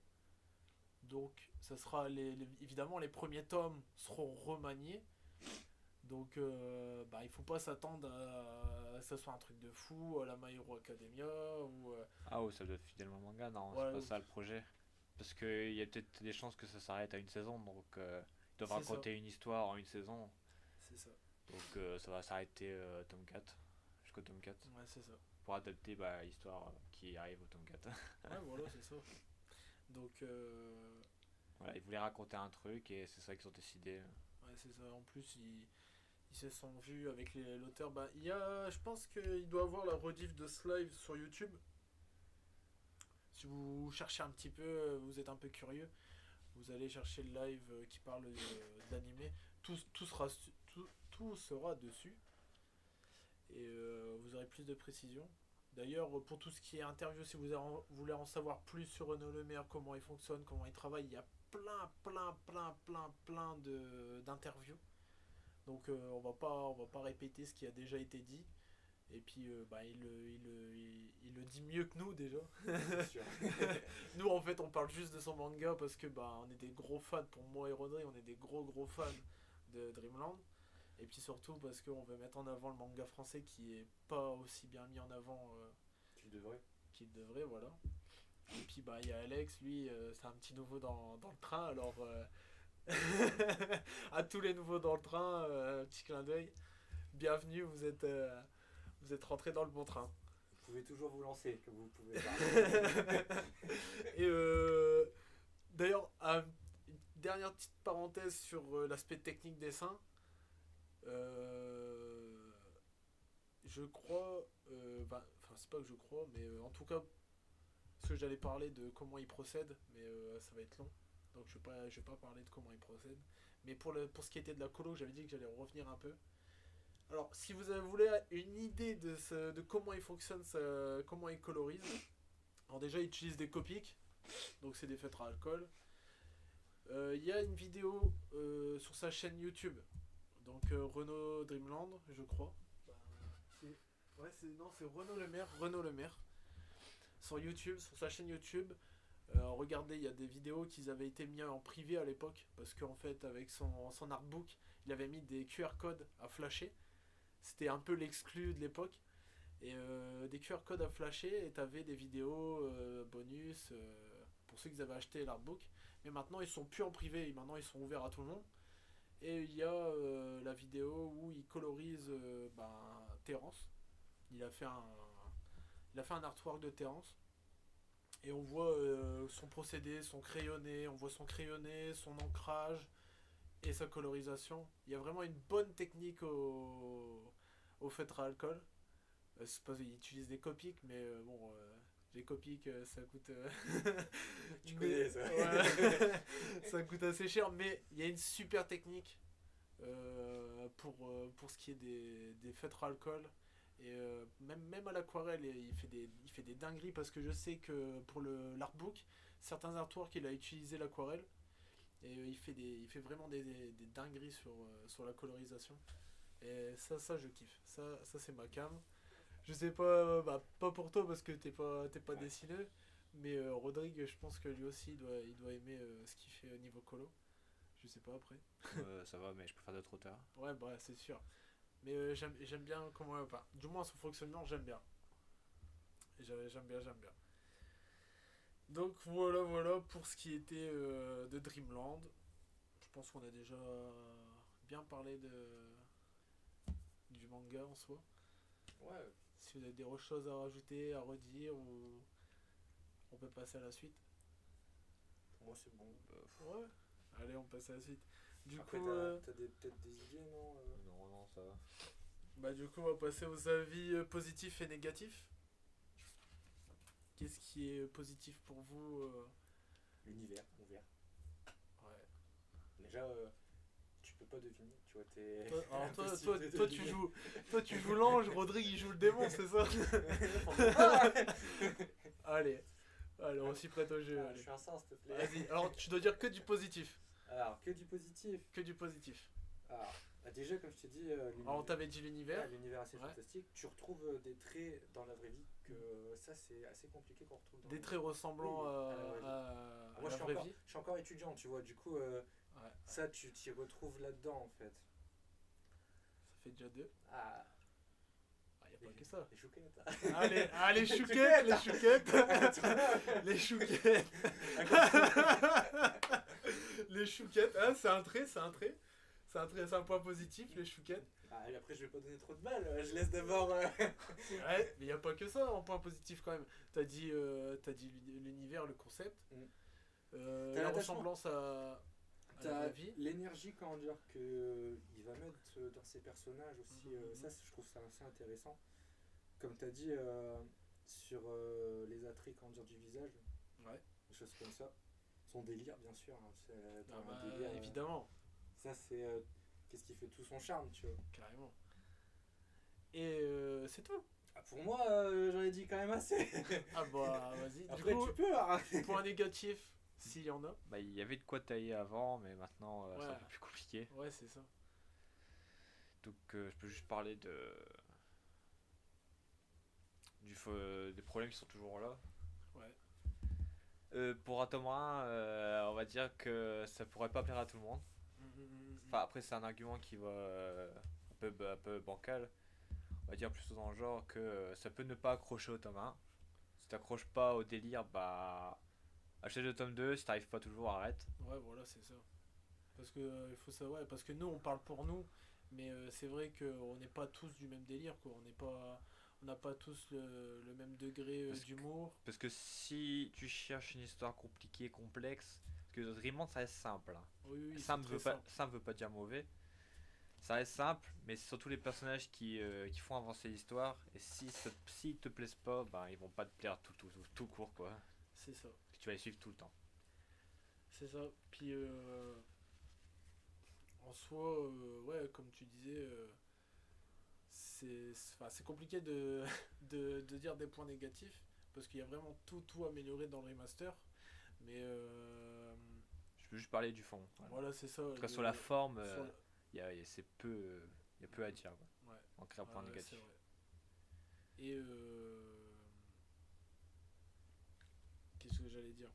Donc, ça sera évidemment, les premiers tomes seront remaniés. Donc, il faut pas s'attendre à que ça soit un truc de fou, à la My Hero Academia ou. Ah ouais, ça doit être fidèlement le manga, non, Ouais, c'est pas ça le projet. Parce qu'il y a peut-être des chances que ça s'arrête à une saison, donc ils doivent C'est raconter une histoire en une saison. C'est ça. Donc ça va s'arrêter tome 4, jusqu'au tome 4, Ouais, c'est ça. pour adapter l'histoire qui arrive au tome 4. Ouais, voilà, c'est ça. Donc, Voilà, ils voulaient raconter un truc et c'est ça qu'ils ont décidé. ouais, c'est ça. En plus, ils se sont vus avec l'auteur. Je pense qu'il doit avoir la rediff de ce live sur YouTube. Si vous cherchez un petit peu, vous êtes un peu curieux, vous allez chercher le live qui parle de l'animé. Tout sera dessus. Et vous aurez plus de précision. D'ailleurs, pour tout ce qui est interview, si vous voulez en savoir plus sur Renaud Lemaire, comment il fonctionne, comment il travaille, il y a plein d'interviews. Donc on va pas répéter ce qui a déjà été dit. Et puis il le dit mieux que nous déjà. C'est sûr. Nous en fait on parle juste de son manga parce que on est des gros fans, pour moi et Rodri, on est des gros fans de Dreamland. Et puis surtout parce qu'on veut mettre en avant le manga français qui est pas aussi bien mis en avant qu'il devrait, voilà. Et puis il y a Alex, lui c'est un petit nouveau dans le train, alors à tous les nouveaux dans le train, petit clin d'œil, bienvenue, vous êtes rentrés dans le bon train. Vous pouvez toujours vous lancer, comme vous pouvez. Et d'ailleurs, une dernière petite parenthèse sur l'aspect technique dessin. Je crois, c'est pas que je crois, mais en tout cas, parce que j'allais parler de comment il procède, mais ça va être long, donc je vais pas parler de comment il procède. Mais pour ce qui était de la colo, j'avais dit que j'allais revenir un peu. Alors, si vous voulez une idée de comment il fonctionne, comment il colorise, alors déjà, il utilise des Copics, donc c'est des feutres à alcool. Il y a une vidéo sur sa chaîne YouTube, donc Renaud Dreamland, je crois. C'est Renaud Lemaire. Sur YouTube, sur sa chaîne YouTube. Regardez, il y a des vidéos qui avaient été mises en privé à l'époque, parce qu'en fait, avec son artbook, il avait mis des QR codes à flasher. C'était un peu l'exclu de l'époque. Et des QR codes à flasher, et t'avais des vidéos bonus pour ceux qui avaient acheté l'artbook. Mais maintenant, ils sont plus en privé, maintenant ils sont ouverts à tout le monde. Et il y a la vidéo où il colorise Terrence. Il a fait un artwork de Terrence. Et on voit son procédé, son crayonné, son ancrage et sa colorisation. Il y a vraiment une bonne technique au feutre à alcool. C'est pas, il utilise des Copics, mais les Copics ça coûte. Tu connais ça. Ouais, ça coûte assez cher, mais il y a une super technique pour ce qui est des feutres à alcool. Et même à l'aquarelle, il fait des dingueries, parce que je sais que pour l'artbook, certains artworks, il a utilisé l'aquarelle. Et il fait vraiment des dingueries sur la colorisation. Et ça je kiffe. Ça c'est ma cam. Je sais pas, pas pour toi parce que t'es pas dessineur, mais Rodrigue, je pense que lui aussi il doit aimer ce qu'il fait au niveau colo. Je sais pas après. Ça va, mais je préfère d'autres auteurs. Ouais, c'est sûr. Mais j'aime bien comment. Du moins son fonctionnement, j'aime bien. J'aime bien. Donc voilà pour ce qui était de Dreamland. Je pense qu'on a déjà bien parlé du manga en soi. Ouais. Si vous avez des choses à rajouter, à redire, ou on peut passer à la suite. Pour moi, c'est bon. Ouais. Allez, on passe à la suite. Du Après, coup, t'as peut-être des idées, non Non, ça va. du coup, on va passer aux avis positifs et négatifs. Qu'est-ce qui est positif pour vous L'univers ouvert. Ouais. Déjà, tu peux pas deviner, tu vois, t'es. Toi, tu joues l'ange, Rodrigue il joue le démon, c'est ça? Allez, on s'y prête au jeu. Je Allez. suis un saint, s'il te plaît. Vas-y, alors tu dois dire que du positif. Alors, que du positif. Que du positif. Alors, déjà, comme je t'ai dit, Alors, on t'avait dit l'univers. l'univers assez Ouais. fantastique. Tu retrouves des traits dans la vraie vie que ça, c'est assez compliqué qu'on retrouve dans Des la traits ressemblant Oui, à, à la vraie vie. à Moi, la vraie vie. je suis encore étudiant, tu vois. Du coup, Ouais. ça, tu t'y retrouves là-dedans, en fait. Ça fait déjà 2. Ah, Ah, y a pas que ça. les chouquettes. Les chouquettes, les chouquettes. Les chouquettes. Les chouquettes, ah, c'est un trait. C'est un point positif, les chouquettes. Ah, et après, je vais pas donner trop de balles. Je laisse d'abord. Ouais, mais y a pas que ça en point positif quand même. T'as dit l'univers, le concept. Mm. La T'as l'attachement. ressemblance à la T'as vraie vie. l'énergie, comment dire, que il va mettre dans ses personnages aussi. Mhm. Ça, je trouve ça assez intéressant. Comme tu as dit, sur les attraits, comment dire, du visage, Ouais. des choses comme ça. Son délire, bien sûr. Hein, t'as Ah un bah, délire, évidemment, ça, c'est qu'est-ce qui fait tout son charme, tu vois. carrément. Et c'est tout. Ah, pour moi, j'en ai dit quand même assez. Ah bah vas-y. Après, Du coup, tu peux. Hein. point négatif, s'il y en a. Bah, il y avait de quoi tailler avant, mais maintenant c'est Ouais. un peu plus compliqué. Ouais, c'est ça. Donc je peux juste parler des problèmes qui sont toujours là. Ouais. Pour Atom 1, on va dire que ça pourrait pas plaire à tout le monde. Enfin, après, c'est un argument qui va un peu bancal. On va dire plutôt dans le genre que ça peut ne pas accrocher au tome 1. Si t'accroches pas au délire, bah achète le tome 2. Si t'arrives pas toujours, arrête. Ouais, voilà, c'est ça. Parce que il faut savoir, parce que nous on parle pour nous, mais c'est vrai qu'on n'est pas tous du même délire, quoi. On n'a pas tous le même degré Parce que- d'humour. Parce que si tu cherches une histoire compliquée, complexe, parce que Dreamland ça reste simple. Hein. Oui, oui, Simple c'est veut très pas, simple veut pas dire mauvais. Ça reste simple, mais c'est surtout les personnages qui font avancer l'histoire. Et s'ils te plaisent pas, ben ils vont pas te plaire tout court quoi. C'est ça. Parce que tu vas les suivre tout le temps. C'est ça. Puis en soi, ouais, comme tu disais, c'est compliqué de dire des points négatifs parce qu'il y a vraiment tout amélioré dans le remaster. Mais Je peux juste parler du fond. Voilà. voilà, c'est ça. En tout cas sur la forme, sur la- c'est peu, y a peu à dire. Quoi. Ouais. En créant un point Ouais, négatif. c'est vrai. Et qu'est-ce que j'allais dire?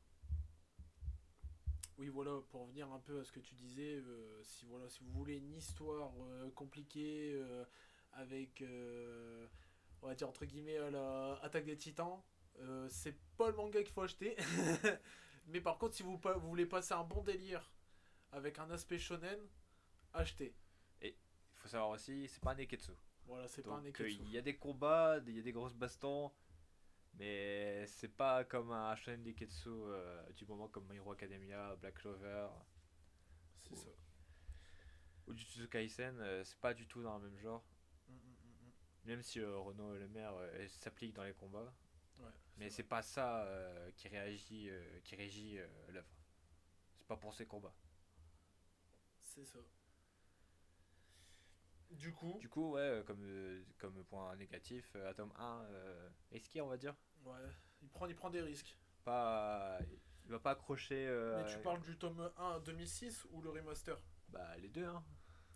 Oui, voilà, pour revenir un peu à ce que tu disais, si vous voulez une histoire compliquée avec, on va dire entre guillemets, à la Attaque des Titans, c'est pas le manga qu'il faut acheter. Mais par contre, si vous voulez passer un bon délire avec un aspect shonen, achetez. Il faut savoir aussi, c'est pas un Neketsu. Voilà, c'est pas un Donc Neketsu. il y a des combats, il y a des grosses bastons, mais c'est pas comme un shonen Neketsu du moment comme My Hero Academia, Black Clover C'est ça. ou Jujutsu Kaisen, c'est pas du tout dans le même genre. Mm, mm, mm, mm. Même si Renaud Le Maire s'applique dans les combats, Ouais, mais c'est c'est pas ça qui régit l'œuvre. C'est pas pour ses combats. C'est ça. Du coup, Du coup, ouais, comme point négatif, Atom 1, risqué on va dire. ouais, il prend des risques. Il va pas accrocher. Mais tu parles du tome 1 2006 ou le remaster? Bah les deux, hein.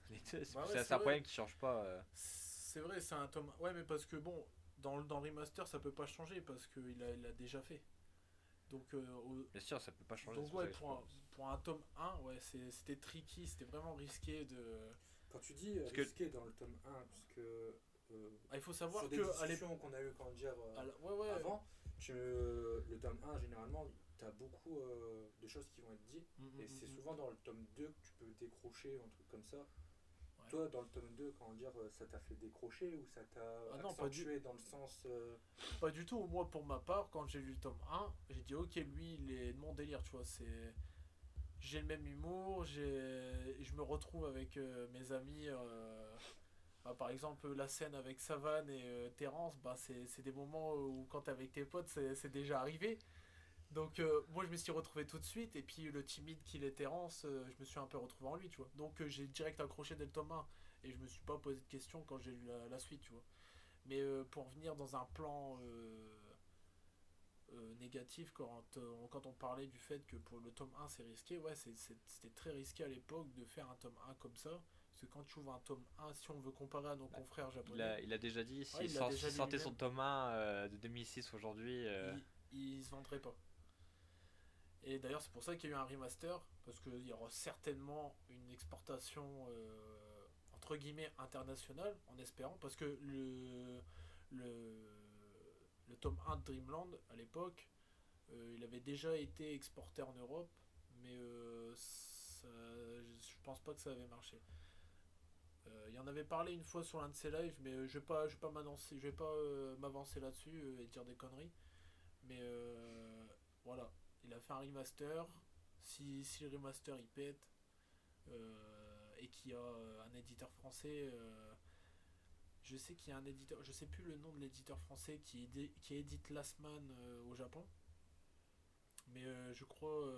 Les deux, c'est Bah ouais, c'est c'est un vrai. problème qui change pas. C'est vrai, c'est un tome. Ouais, mais parce que bon, dans le remaster, ça peut pas changer parce qu'il il a déjà fait. Donc, Bien sûr, ça peut pas changer. donc c'est pour ouais, ça que je pense. pour un tome 1, ouais, c'était tricky, c'était vraiment risqué de. Quand tu dis Parce que- risqué dans le tome 1, puisque Ah, il faut savoir sur des que à l'époque. discussions qu'on a eues quand dire Ouais, ouais. avant, le tome 1, généralement, tu as beaucoup de choses qui vont être dites. Et c'est souvent dans le tome 2 que tu peux décrocher, un truc comme ça. Ouais. Toi, dans le tome 2, comment dire, ça t'a fait décrocher ou ça t'a Ah non, pas accentué dans le sens. Pas du tout. Moi, pour ma part, quand j'ai lu le tome 1, j'ai dit ok, lui, il est de mon délire, tu vois. J'ai le même humour, je me retrouve avec mes amis. Bah, par exemple, la scène avec Savane et Terrence, bah, c'est des moments où, quand t'es avec tes potes, c'est déjà arrivé. Donc, moi, je me suis retrouvé tout de suite. Et puis, le timide qu'il est Terrence, je me suis un peu retrouvé en lui, tu vois. Donc, j'ai direct accroché dès le tome 1. Et je me suis pas posé de questions quand j'ai lu la suite, tu vois. Mais pour venir dans un plan négatif, quand on parlait du fait que pour le tome 1 c'est risqué, ouais, c'était très risqué à l'époque de faire un tome 1 comme ça. Parce que quand tu ouvres un tome 1, si on veut comparer à nos confrères japonais, Il a déjà dit, Ouais, s'il il l'a déjà dit sortait son lui-même. tome 1 de 2006 aujourd'hui, ils se vendraient pas. Et d'ailleurs, c'est pour ça qu'il y a eu un remaster, parce qu'il y aura certainement une exportation entre guillemets internationale, en espérant, parce que le, le tome 1 de Dreamland, à l'époque, il avait déjà été exporté en Europe, mais je pense pas que ça avait marché. Il en avait parlé une fois sur l'un de ses lives, mais je vais pas m'avancer, je vais pas m'avancer là-dessus et dire des conneries. Mais voilà, il a fait un remaster. Si le remaster il pète et qu'il y a un éditeur français, je sais qu'il y a un éditeur, je sais plus le nom de l'éditeur français qui édite Last Man au Japon, mais je crois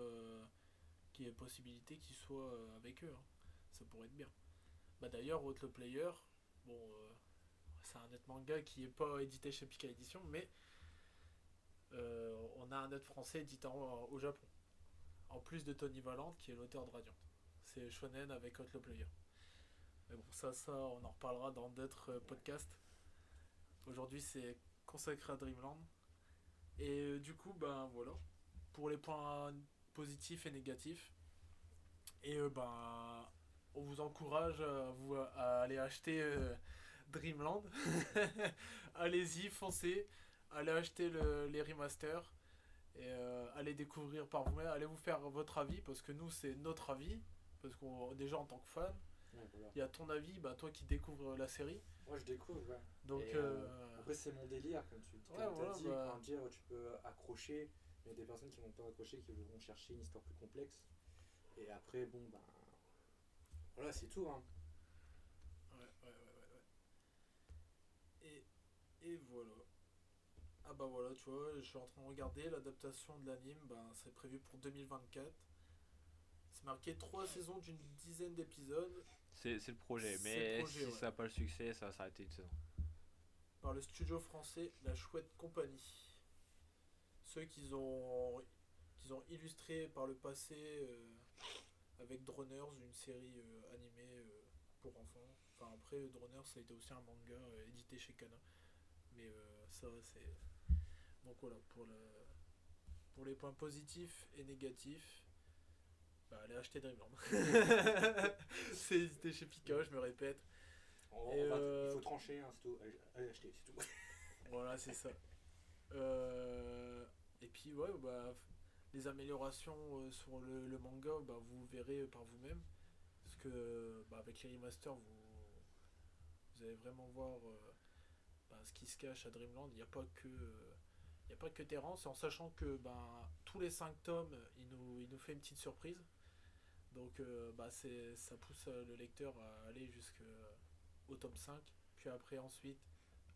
qu'il y a possibilité qu'il soit avec eux, hein. Ça pourrait être bien. Bah d'ailleurs, Outlaw Player, bon, c'est un net manga qui est pas édité chez Pika Édition, mais on a un net français édité au Japon. En plus de Tony Valente, qui est l'auteur de Radiant. C'est Shonen avec Outlaw Player. Mais bon, ça, on en reparlera dans d'autres podcasts. Aujourd'hui, c'est consacré à Dreamland. Et du coup, ben voilà. Pour les points positifs et négatifs. Et ben, on vous encourage à aller acheter Dreamland. Allez-y, foncez. Allez acheter les remasters. Et allez découvrir par vous-même. Allez vous faire votre avis. Parce que nous, c'est notre avis. Parce qu'on déjà en tant que fan. Ouais, voilà. Il y a ton avis, bah, toi qui découvres la série. Moi je découvre, ouais. Donc, Et, après, c'est mon délire, comme ouais, t'as voilà, dit, bah. enfin, dire tu peux accrocher, mais il y a des personnes qui vont pas accrocher, qui vont chercher une histoire plus complexe. Et après, bon, ben. Voilà, c'est tout, hein. Ouais. Et voilà. Ah bah voilà, tu vois, je suis en train de regarder l'adaptation de l'anime, ben, c'est prévu pour 2024. C'est marqué 3 saisons d'une dizaine d'épisodes c'est le projet. C'est Mais le projet, si ouais. ça n'a pas le succès, ça va s'arrêter une saison. par le studio français La Chouette Compagnie. Ceux qu'ils ont illustré par le passé avec Droners, une série animée pour enfants. Enfin après, Droners ça a été aussi un manga édité chez Kana. Mais ça c'est... Donc voilà, pour les points positifs et négatifs, bah allez acheter Dreamland. C'est édité chez Pika, je me répète. Il faut trancher, hein, c'est tout. Allez acheter, c'est tout. Voilà, c'est ça. Et puis ouais, bah les améliorations sur le manga, bah, vous verrez par vous-même. Parce que bah, avec les remasters, vous allez vraiment voir bah, ce qui se cache à Dreamland. Il n'y a pas que... il n'y a pas que Terrence, en sachant que ben, tous les 5 tomes, il nous fait une petite surprise. Donc bah, ça pousse le lecteur à aller jusqu'au tome 5, puis après ensuite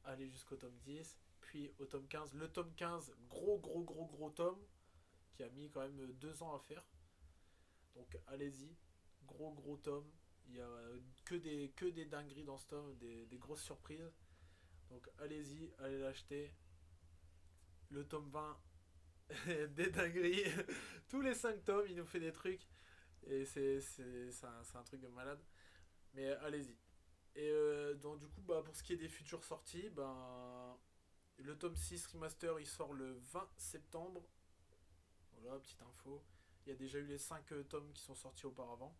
aller jusqu'au tome 10, puis au tome 15. Le tome 15, gros tome, qui a mis quand même 2 ans à faire. Donc allez-y, gros tome. Il n'y a que des dingueries dans ce tome, des grosses surprises. Donc allez-y, allez l'acheter. Le tome 20, des dingueries. Tous les 5 tomes, il nous fait des trucs. Et c'est un truc de malade. Mais allez-y. Et donc du coup, bah, pour ce qui est des futures sorties, ben, le tome 6 remaster, il sort le 20 septembre. Voilà, petite info. Il y a déjà eu les 5 tomes qui sont sortis auparavant.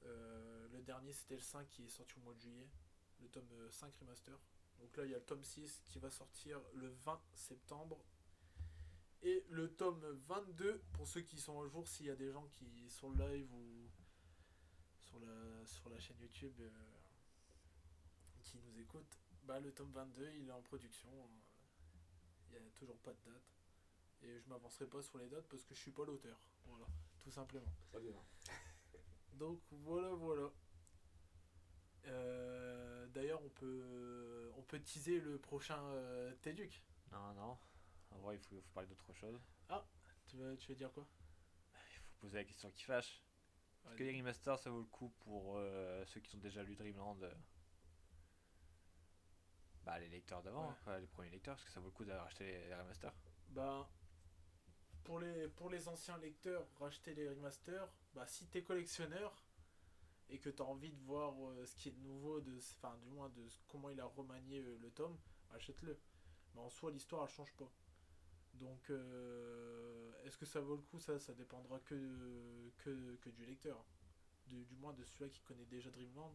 Le dernier, c'était le 5 qui est sorti au mois de juillet. Le tome 5 remaster. Donc là, il y a le tome 6 qui va sortir le 20 septembre. Et le tome 22, pour ceux qui sont au jour, s'il y a des gens qui sont live ou sur la chaîne YouTube qui nous écoutent, bah, le tome 22, il est en production. Il n'y a toujours pas de date. Et je m'avancerai pas sur les dates parce que je suis pas l'auteur. Voilà, tout simplement. Pas bien. Donc voilà. D'ailleurs, on peut teaser le prochain Teduc. Non. En vrai, il faut parler d'autre chose. Ah, tu veux dire quoi? Il faut poser la question qui fâche. Est-ce que les remasters ça vaut le coup pour ceux qui ont déjà lu Dreamland bah, les lecteurs d'avant, Ouais. quoi, les premiers lecteurs, est-ce que ça vaut le coup d'aller racheter les remasters? Bah, pour les anciens lecteurs, racheter les remasters, bah, si t'es collectionneur, et que tu as envie de voir ce qui est de nouveau, enfin du moins comment il a remanié le tome, achète-le. Mais en soi, l'histoire elle change pas. Donc, est-ce que ça vaut le coup? Ça dépendra que du lecteur. Du moins de celui-là qui connaît déjà Dreamland.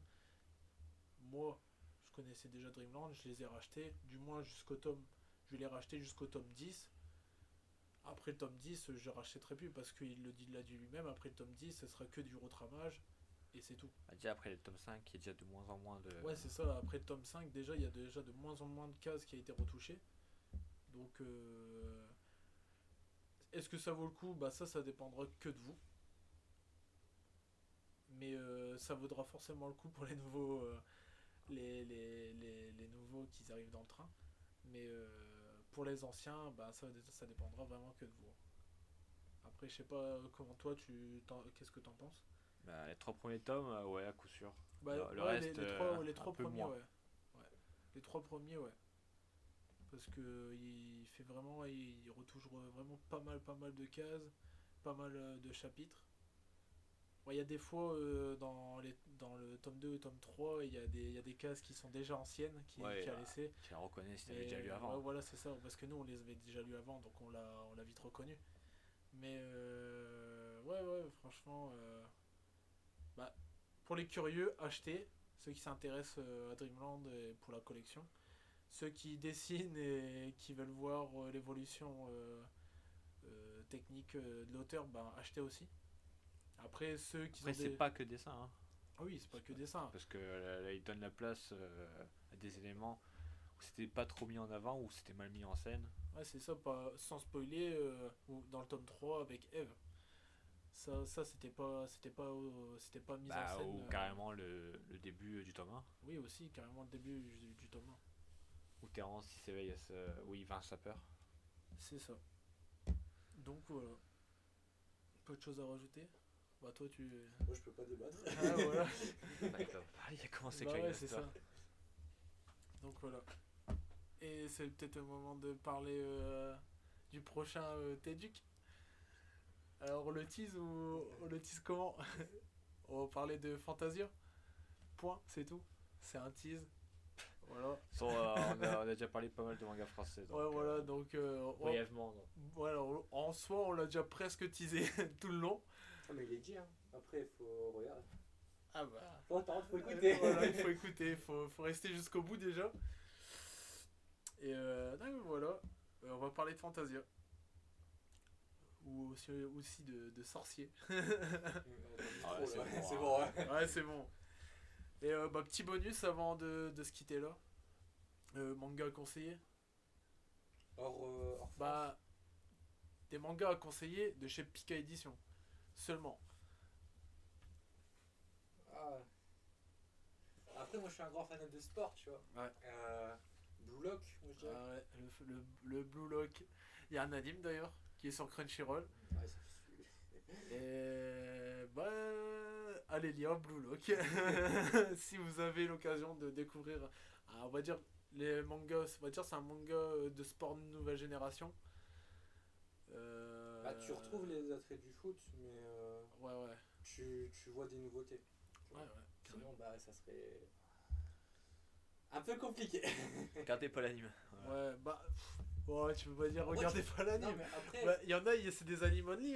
Moi, je connaissais déjà Dreamland, je les ai rachetés, du moins jusqu'au tome. Je l'ai racheté jusqu'au tome 10. Après le tome 10, je rachèterai plus parce qu'il l'a dit lui-même. Après le tome 10, ce sera que du retramage et c'est tout. Bah, déjà après le tome 5, il y a déjà de moins en moins de. Ouais, c'est ça. Après le tome 5, déjà, il y a déjà de moins en moins de cases qui a été retouchées. Donc, est-ce que ça vaut le coup? Bah, ça dépendra que de vous. Mais ça vaudra forcément le coup pour les nouveaux, les nouveaux qui arrivent dans le train. Mais pour les anciens, bah, ça dépendra vraiment que de vous. Après, je sais pas comment toi, qu'est-ce que t'en penses? Bah, les 3 premiers tomes, ouais, à coup sûr. Bah, Le ouais, reste, les trois un peu premiers, moins. ouais. Ouais. Les 3 premiers, ouais. Parce que il fait vraiment, il retouche vraiment pas mal de cases, pas mal de chapitres. Ouais, il y a des fois dans le tome 2 et tome 3, il y a des cases qui sont déjà anciennes, Ouais, qui a laissé. tu la reconnais si t'avais Et, déjà lu avant. ouais, voilà, c'est ça, parce que nous on les avait déjà lus avant, donc on l'a vite reconnu. Mais ouais, franchement, bah, pour les curieux, achetez. Ceux qui s'intéressent à Dreamland et pour la collection. Ceux qui dessinent et qui veulent voir l'évolution technique de l'auteur, ben achetez aussi. Après, ceux qui Après, ont c'est des. pas que dessin, hein. Ah oui, c'est pas que dessin. Parce que là, il donne la place à des éléments où c'était pas trop mis en avant, ou c'était mal mis en scène. Ouais, c'est ça, pas, sans spoiler, ou dans le tome 3 avec Eve. Ça c'était pas mis en Bah, scène. ou carrément le début du tome 1, Oui, aussi, carrément le début du tome 1. où Terence il s'éveille où il vainc sa peur. C'est ça. Donc voilà. Peu de choses à rajouter. Bah, toi, tu. Moi, je peux pas débattre. Ah, voilà. Bah, il a commencé Bah avec ouais, la c'est Star. ça. Donc voilà. Et c'est peut-être le moment de parler du prochain TEDUC. Alors on le tease comment? On va parler de Fantasia. Point, c'est tout. C'est un tease. Voilà. On a déjà parlé pas mal de mangas français. Donc, Ouais, voilà, donc brièvement. Donc. voilà, en soi, on l'a déjà presque teasé tout le long. Ah, mais il est dit, hein. Après, il faut regarder. Ah bah. Faut attendre, faut écouter. Voilà, il faut écouter, faut rester jusqu'au bout déjà. Et donc voilà, on va parler de Fantasia. Ou aussi de sorciers. Ah ouais, c'est bon, c'est hein. bon, ouais. Ouais, c'est bon. Et bah, petit bonus avant de se quitter là. Manga à conseiller. Hors Bah, des mangas à conseiller de chez Pika Édition. Seulement. Ah. Après, moi, je suis un grand fan de sport, tu vois. Ouais. Blue Lock, moi, je dirais. Ah ouais, le Blue Lock. Il y a un anime d'ailleurs qui est sur Crunchyroll. Ouais, c'est Et bah, allez lire Blue Lock. Si vous avez l'occasion de découvrir, on va dire les mangas, on va dire c'est un manga de sport de nouvelle génération. Bah, tu retrouves les attraits du foot, mais Ouais. tu vois des nouveautés. Ouais. Sinon, bah, ça serait un peu compliqué. Regardez pas l'anime. Voilà. Ouais, bah. Ouais, tu peux pas dire Ouais, regardez pas Non, l'anime. mais après, Bah, il y en a, c'est des animes only.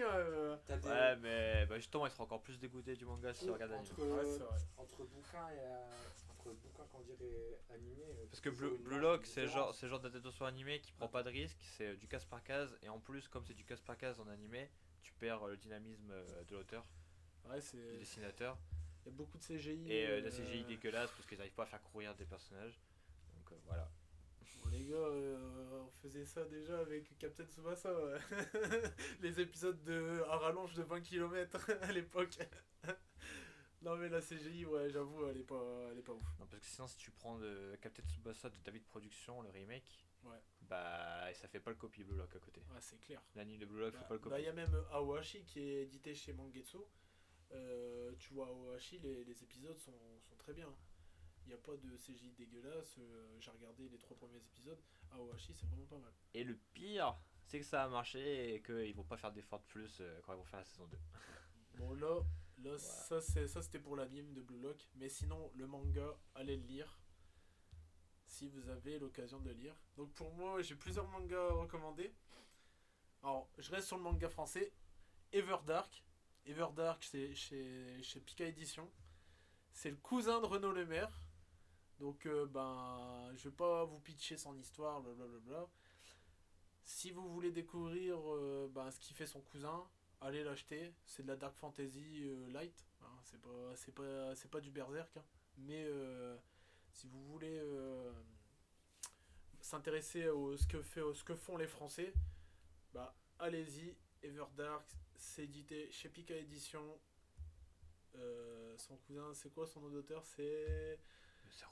t'as des. Ouais, mais bah, justement, il sera encore plus dégoûté du manga si tu regardes l'anime. Ouais, c'est vrai. Entre bouquins et entre bouquins qu'on dirait animés. Parce que toujours une Blue marge Lock, de c'est le différence. genre d'adaptation animée qui prend pas de risque, c'est du case par case, et en plus, comme c'est du case par case en animé, tu perds le dynamisme de l'auteur, Ouais, du dessinateur, il y a beaucoup de CGI. et de la CGI dégueulasse parce qu'ils arrivent pas à faire courir des personnages. Donc voilà. Bon, les gars, on faisait ça déjà avec Captain Tsubasa. Ouais. Les épisodes à rallonge de 20 km à l'époque. Non, mais la CGI, ouais, j'avoue, elle est pas ouf. Non, parce que sinon, si tu prends le Captain Tsubasa de David Production, le remake, Ouais. bah ça fait pas le copie Blue Lock à côté. Ouais, c'est clair. L'anime de Blue Lock fait pas le Bah, copie. il y a même Aohashi qui est édité chez Mangetsu. Tu vois, Aohashi, les épisodes sont très bien. Il n'y a pas de CGI dégueulasse. J'ai regardé les 3 premiers épisodes. Aohashi, c'est vraiment pas mal. Et le pire, c'est que ça a marché et qu'ils vont pas faire d'efforts de plus quand ils vont faire la saison 2. Bon, là, Là, ça c'était pour l'anime de Blue Lock. Mais sinon, le manga, allez le lire. Si vous avez l'occasion de le lire. Donc pour moi, j'ai plusieurs mangas recommandés. Alors, je reste sur le manga français. Everdark. Everdark, c'est chez Pika Édition. C'est le cousin de Renaud Lemaire. Donc, je vais pas vous pitcher son histoire, blablabla. Si vous voulez découvrir ce qui fait son cousin, allez l'acheter. C'est de la dark fantasy light. Hein. C'est pas du berserk. Hein. Mais si vous voulez s'intéresser ce que font les Français, allez-y. Everdark, c'est édité chez Pika Édition. Son cousin, c'est quoi son nom d'auteur? C'est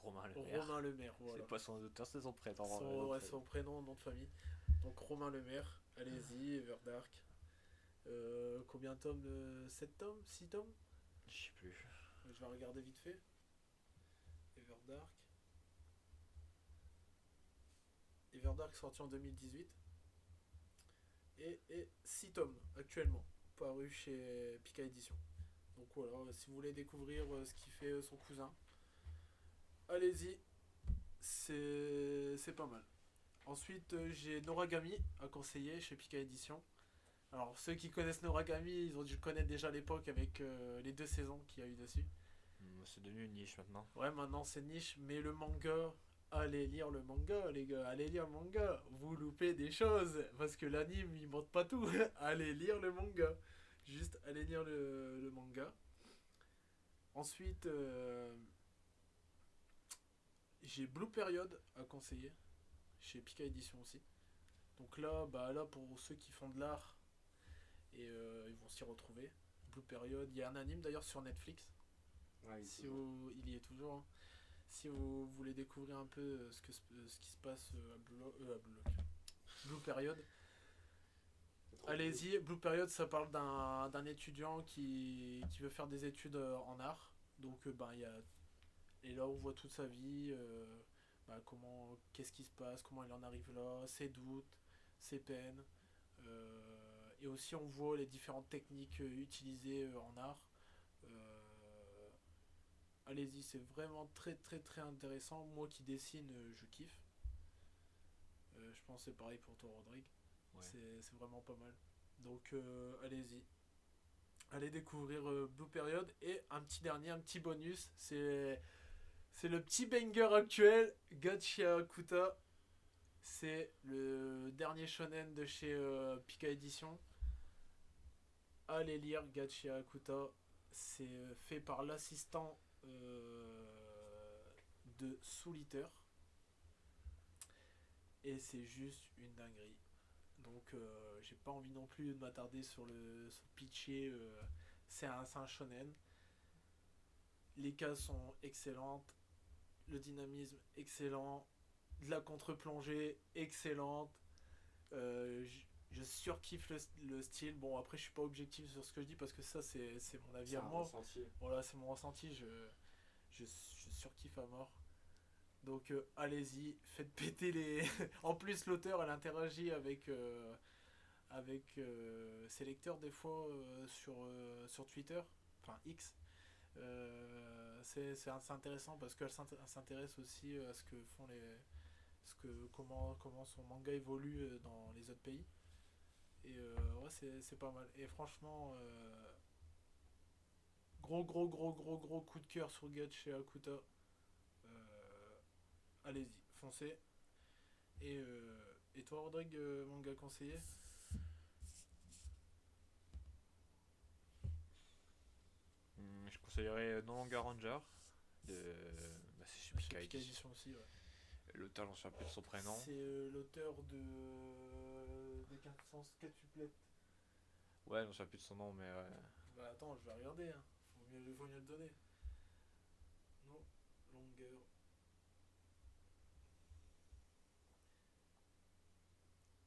Romain Lemaire. Romain Lemaire, voilà. C'est pas son auteur, c'est son prénom. Son prénom, nom de famille. Donc Romain Lemaire, allez-y, Everdark. Combien de tomes? 7 tomes? 6 tomes? Je sais plus. Je vais regarder vite fait. Everdark. Everdark sorti en 2018. Et 6 tomes actuellement, paru chez Pika Édition. Donc voilà, si vous voulez découvrir ce qui fait son cousin, allez-y, c'est pas mal. Ensuite, j'ai Noragami à conseiller chez Pika Édition. Alors, ceux qui connaissent Noragami, ils ont dû le connaître déjà à l'époque avec les 2 saisons qu'il y a eu dessus. C'est devenu une niche maintenant. Ouais, maintenant c'est niche, mais le manga, allez lire le manga, les gars, allez lire le manga. Vous loupez des choses, parce que l'anime, il montre pas tout. Allez lire le manga. Juste, allez lire le manga. Ensuite, j'ai Blue Period à conseiller, chez Pika Édition aussi. Donc là, pour ceux qui font de l'art, et ils vont s'y retrouver. Blue Period, il y a un anime d'ailleurs sur Netflix. Ouais, Il y est toujours. Hein. Si vous voulez découvrir un peu ce qui se passe à Blue Period, allez-y. Blue Period, ça parle d'un étudiant qui veut faire des études en art. Donc, et là, on voit toute sa vie, qu'est-ce qui se passe, comment il en arrive là, ses doutes, ses peines. Et aussi, on voit les différentes techniques utilisées en art. Allez-y, c'est vraiment très très très intéressant. Moi qui dessine, je kiffe. Je pense que c'est pareil pour toi, Rodrigue. Ouais. C'est vraiment pas mal. Donc allez-y. Allez découvrir Blue Period. Et un petit bonus, c'est le petit banger actuel, Gachiya Akuta. C'est le dernier shonen de chez Pika Édition. Allez lire Gachiya Akuta. C'est fait par l'assistant de Souliter. Et c'est juste une dinguerie. Donc j'ai pas envie non plus de m'attarder sur le pitcher. C'est un shonen. Les cases sont excellentes. Le dynamisme excellent. De la contre-plongée excellente. Je surkiffe le style. Bon, après je suis pas objectif sur ce que je dis parce que ça c'est mon avis à moi. Ressenti. Voilà, c'est mon ressenti. Je surkiffe à mort. Donc allez-y, faites péter les. En plus, l'auteur elle interagit avec ses lecteurs des fois sur Twitter, enfin X. C'est intéressant parce qu'elle s'intéresse aussi à ce que font comment son manga évolue dans les autres pays. Et ouais, c'est pas mal. Et franchement, gros coup de cœur sur Gachiya Akuta. Allez-y, foncez. Et toi, Rodrigue, manga conseillé? Je conseillerais No Longer Ranger. C'est chez Pika Édition aussi, ouais. L'auteur, j'en sais plus de son prénom. C'est l'auteur des 1500 quintuplettes. Ouais, j'en sais plus de son nom, mais. Bah attends, je vais regarder. Hein. Faut mieux le donner. No Longer.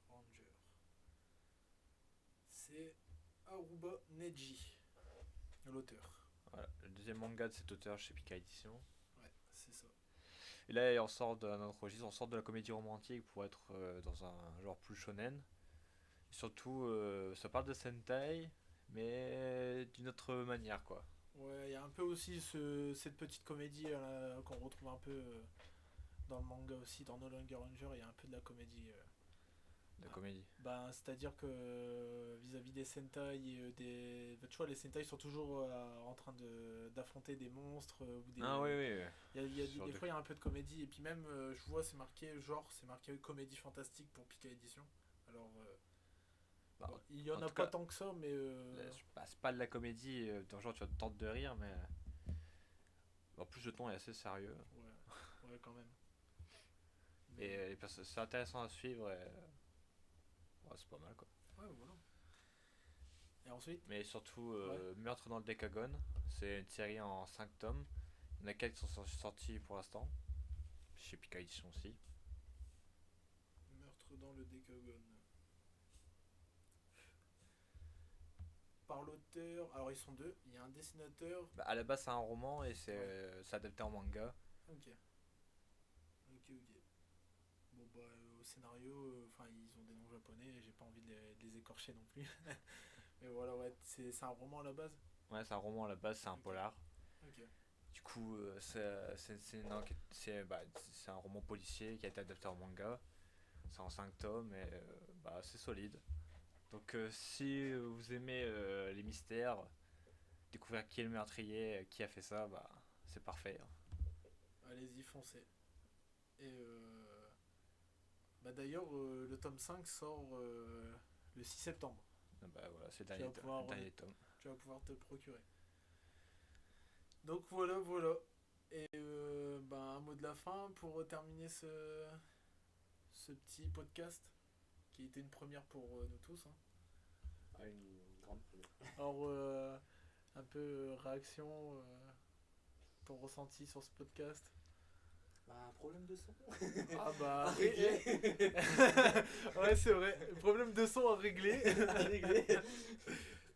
Ranger. C'est Aruba Neji, l'auteur. Voilà, le deuxième manga de cet auteur chez Pika Édition. Ouais, c'est ça. Et là, on sort d'un autre registre, on sort de la comédie romantique pour être dans un genre plus shonen. Et surtout, ça parle de Sentai, mais d'une autre manière, quoi. Ouais, il y a un peu aussi cette petite comédie qu'on retrouve un peu dans le manga aussi, dans No Longer Ranger, il y a un peu de la comédie. De comédie. Bah, c'est-à-dire que vis-à-vis des Sentai et bah, tu vois, les Sentai sont toujours en train d'affronter des monstres ou des. Ah oui, oui. Des fois, il y a un peu de comédie. Et puis même, je vois, c'est marqué comédie fantastique pour Pika Édition. Alors, Bah, bon, il y en en a tout pas cas, tant que ça, mais. c'est pas de la comédie, dans le genre tu vas te tenter de rire, mais en plus le ton est assez sérieux. Ouais, ouais, quand même. Et c'est intéressant à suivre, et ouais, c'est pas mal, quoi. Ouais, voilà. Et ensuite, Mais surtout, Ouais. Meurtre dans le Décagone, c'est une série en 5 tomes. Il y en a 4 qui sont sortis pour l'instant, chez Pika Edition aussi. Meurtre dans le Décagone. Par l'auteur. Alors, ils sont deux. Il y a un dessinateur. Bah, à la base, c'est un roman et Ouais. c'est adapté en manga. Ok. Ok. Bon, bah, au scénario, enfin, ils ont des noms japonais. J'ai pas envie de les écorcher non plus. Mais voilà, ouais, c'est un roman à la base. Ouais, c'est un roman à la base, c'est un Ok. polar. Ok. Du coup, c'est une c'est un roman policier qui a été adapté en manga. C'est en 5 tomes et bah, c'est solide. Donc, si vous aimez les mystères, découvrir qui est le meurtrier, qui a fait ça, bah, c'est parfait, hein. Allez-y, foncez. Et bah, d'ailleurs, le tome 5 sort le 6 septembre. Ah bah, voilà, c'est Tu vas pouvoir, le dernier tome. tu vas pouvoir te procurer. Donc voilà. Et bah, un mot de la fin pour terminer ce petit podcast qui était une première pour nous tous, hein. Ah, une grande première. Alors, un peu réaction, ton ressenti sur ce podcast. Bah, un problème de son. Ah bah, À régler. ouais, c'est vrai. Problème de son à régler. À régler.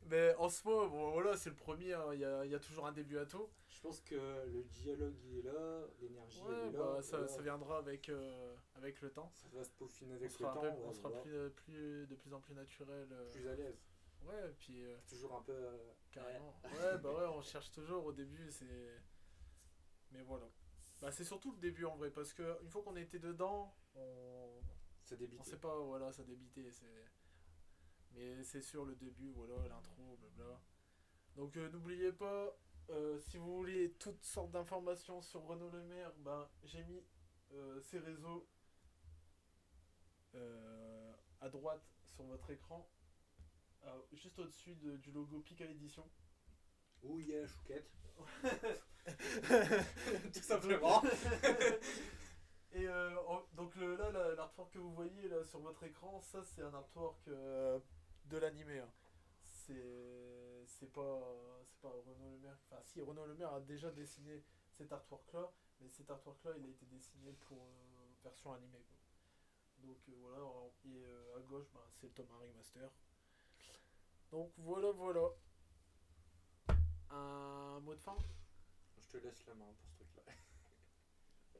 Mais en soi, bon, voilà, c'est le premier, hein. Il y a toujours un début à tout. Je pense que le dialogue il est là, l'énergie elle Ouais, est là. bah, ça voilà. viendra avec le temps. Ça va se peaufiner On avec le sera, temps. on ouais, sera voilà. de plus en plus naturel. Plus à l'aise. Ouais, et puis Toujours un peu. carrément. Ouais, bah ouais, on cherche toujours au début, c'est. Mais voilà. Bah, c'est surtout le début en vrai, parce que une fois qu'on était dedans, Ça débite. on sait pas, voilà, ça débitait. Mais c'est sûr, le début, voilà, l'intro, blabla. Donc n'oubliez pas, si vous voulez toutes sortes d'informations sur Renaud Lemaire, ben, j'ai mis ses réseaux à droite sur votre écran, juste au-dessus du logo Pika Édition. Où il y a la chouquette. Tout simplement. Et donc là, l'artwork que vous voyez là sur votre écran, ça c'est un artwork de l'animé, hein. C'est pas Renaud Lemaire. Enfin si, Renaud Lemaire a déjà dessiné cet artwork là, mais cet artwork là il a été dessiné pour version animée, quoi. Donc voilà, et à gauche bah, c'est le tome 1 remaster. Donc voilà. Un mot de fin? Je te laisse la main pour ce truc là.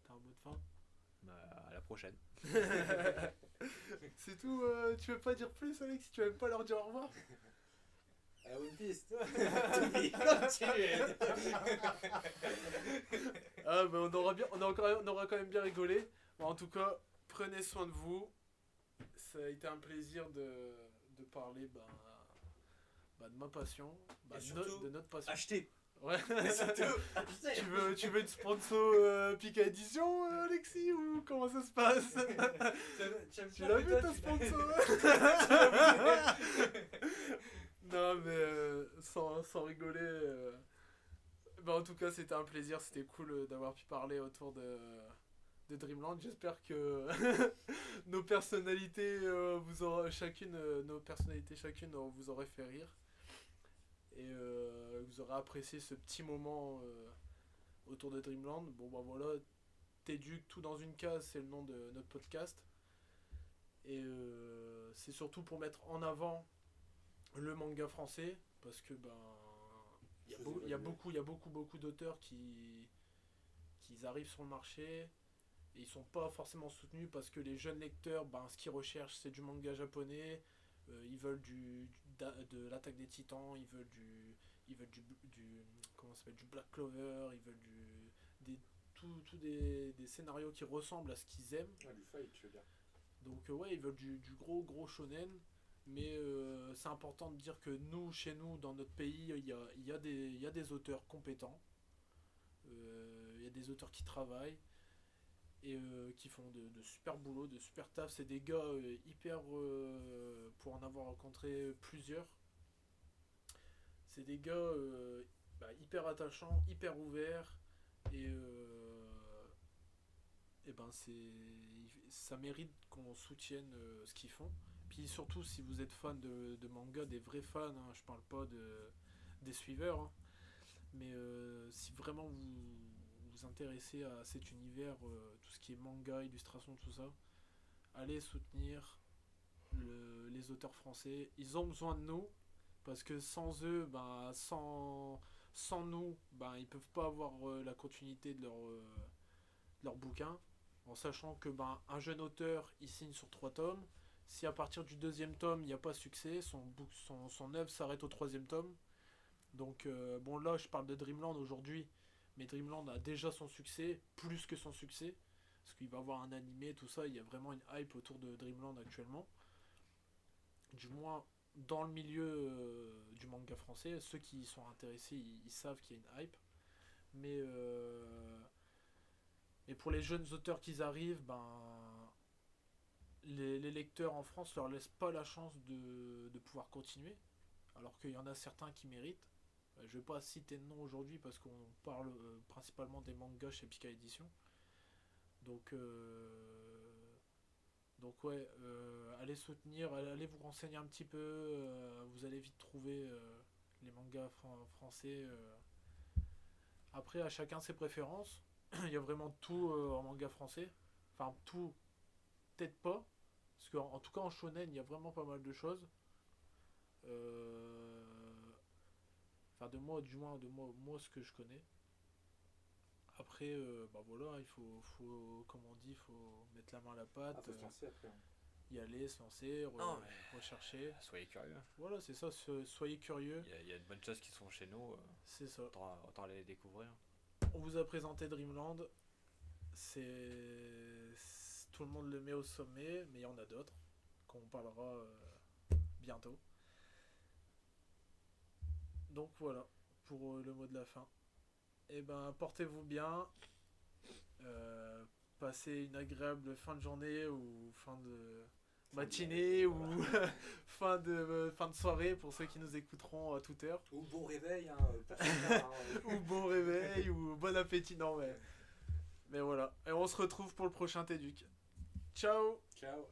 T'as un mot de fin? Bah, à la prochaine. C'est tout, tu veux pas dire plus, Alex? Tu veux même pas leur dire au revoir? One Piece. Continue. Ah bah on aura quand même bien rigolé. Bon, en tout cas, prenez soin de vous. Ça a été un plaisir de parler de ma passion, Et surtout, de notre passion. Achetez. Ouais. Et surtout, achetez. tu veux une sponsor Pika Édition, Alexis, ou comment ça se passe? Tu l'as vu ta sponsor? Non mais sans rigoler. Bah, en tout cas c'était un plaisir, c'était cool d'avoir pu parler autour de Dreamland. J'espère que nos personnalités nos personnalités chacune vous auraient fait rire. Et vous aurez apprécié ce petit moment autour de Dreamland. Bon bah voilà, T'éduques tout dans une case, c'est le nom de notre podcast. Et c'est surtout pour mettre en avant le manga français, parce que ben il y a beaucoup d'auteurs qui arrivent sur le marché et ils sont pas forcément soutenus parce que les jeunes lecteurs, ben, ce qu'ils recherchent c'est du manga japonais, Ils veulent de l'Attaque des Titans, ils veulent comment ça s'appelle, du Black Clover, ils veulent des scénarios qui ressemblent à ce qu'ils aiment. Ouais, du fight, je veux dire. Donc ouais, ils veulent du gros shonen. Mais c'est important de dire que nous, chez nous, dans notre pays, il y a des auteurs compétents. Il y a des auteurs qui travaillent et qui font de super boulot, de super taf. C'est des gars hyper, pour en avoir rencontré plusieurs, c'est des gars hyper attachants, hyper ouverts et ben ça mérite qu'on soutienne ce qu'ils font. Puis surtout si vous êtes fan de manga, des vrais fans, hein, je parle pas des suiveurs, hein, mais si vraiment vous intéressez à cet univers, tout ce qui est manga, illustration, tout ça, allez soutenir les auteurs français. Ils ont besoin de nous, parce que sans eux, sans nous, ils peuvent pas avoir la continuité de leur bouquin, en sachant que un jeune auteur, il signe sur 3 tomes. Si à partir du 2e tome, il n'y a pas succès, son œuvre s'arrête au 3e tome. Donc, bon, là, je parle de Dreamland aujourd'hui, mais Dreamland a déjà son succès, plus que son succès, parce qu'il va y avoir un animé, tout ça, il y a vraiment une hype autour de Dreamland actuellement. Du moins, dans le milieu du manga français, ceux qui y sont intéressés, ils savent qu'il y a une hype. Mais pour les jeunes auteurs qui arrivent, les lecteurs en France leur laissent pas la chance de pouvoir continuer, alors qu'il y en a certains qui méritent. Je vais pas citer de nom aujourd'hui parce qu'on parle principalement des mangas chez Pika Édition. Donc ouais, allez soutenir, allez vous renseigner un petit peu, vous allez vite trouver les mangas français. Après, à chacun ses préférences. Il y a vraiment tout en manga français. Enfin, tout, peut-être pas. Parce qu'en tout cas, en shonen, il y a vraiment pas mal de choses. Enfin, moi, ce que je connais. Après, voilà, il faut, comme on dit, il faut mettre la main à la pâte. Faut se lancer après. Y aller, se lancer, rechercher. Soyez curieux. Voilà, c'est ça, soyez curieux. Il y a de bonnes choses qui sont chez nous. C'est ça. Autant aller les découvrir. On vous a présenté Dreamland. Tout le monde le met au sommet, mais il y en a d'autres qu'on parlera bientôt. Donc voilà, pour le mot de la fin. Et portez-vous bien. Passez une agréable fin de journée ou fin de matinée ou fin de soirée pour ceux qui nous écouteront à toute heure. Ou bon réveil, hein, ou bon réveil, ou bon appétit, non mais voilà. Et on se retrouve pour le prochain Téduc. Ciao. Ciao.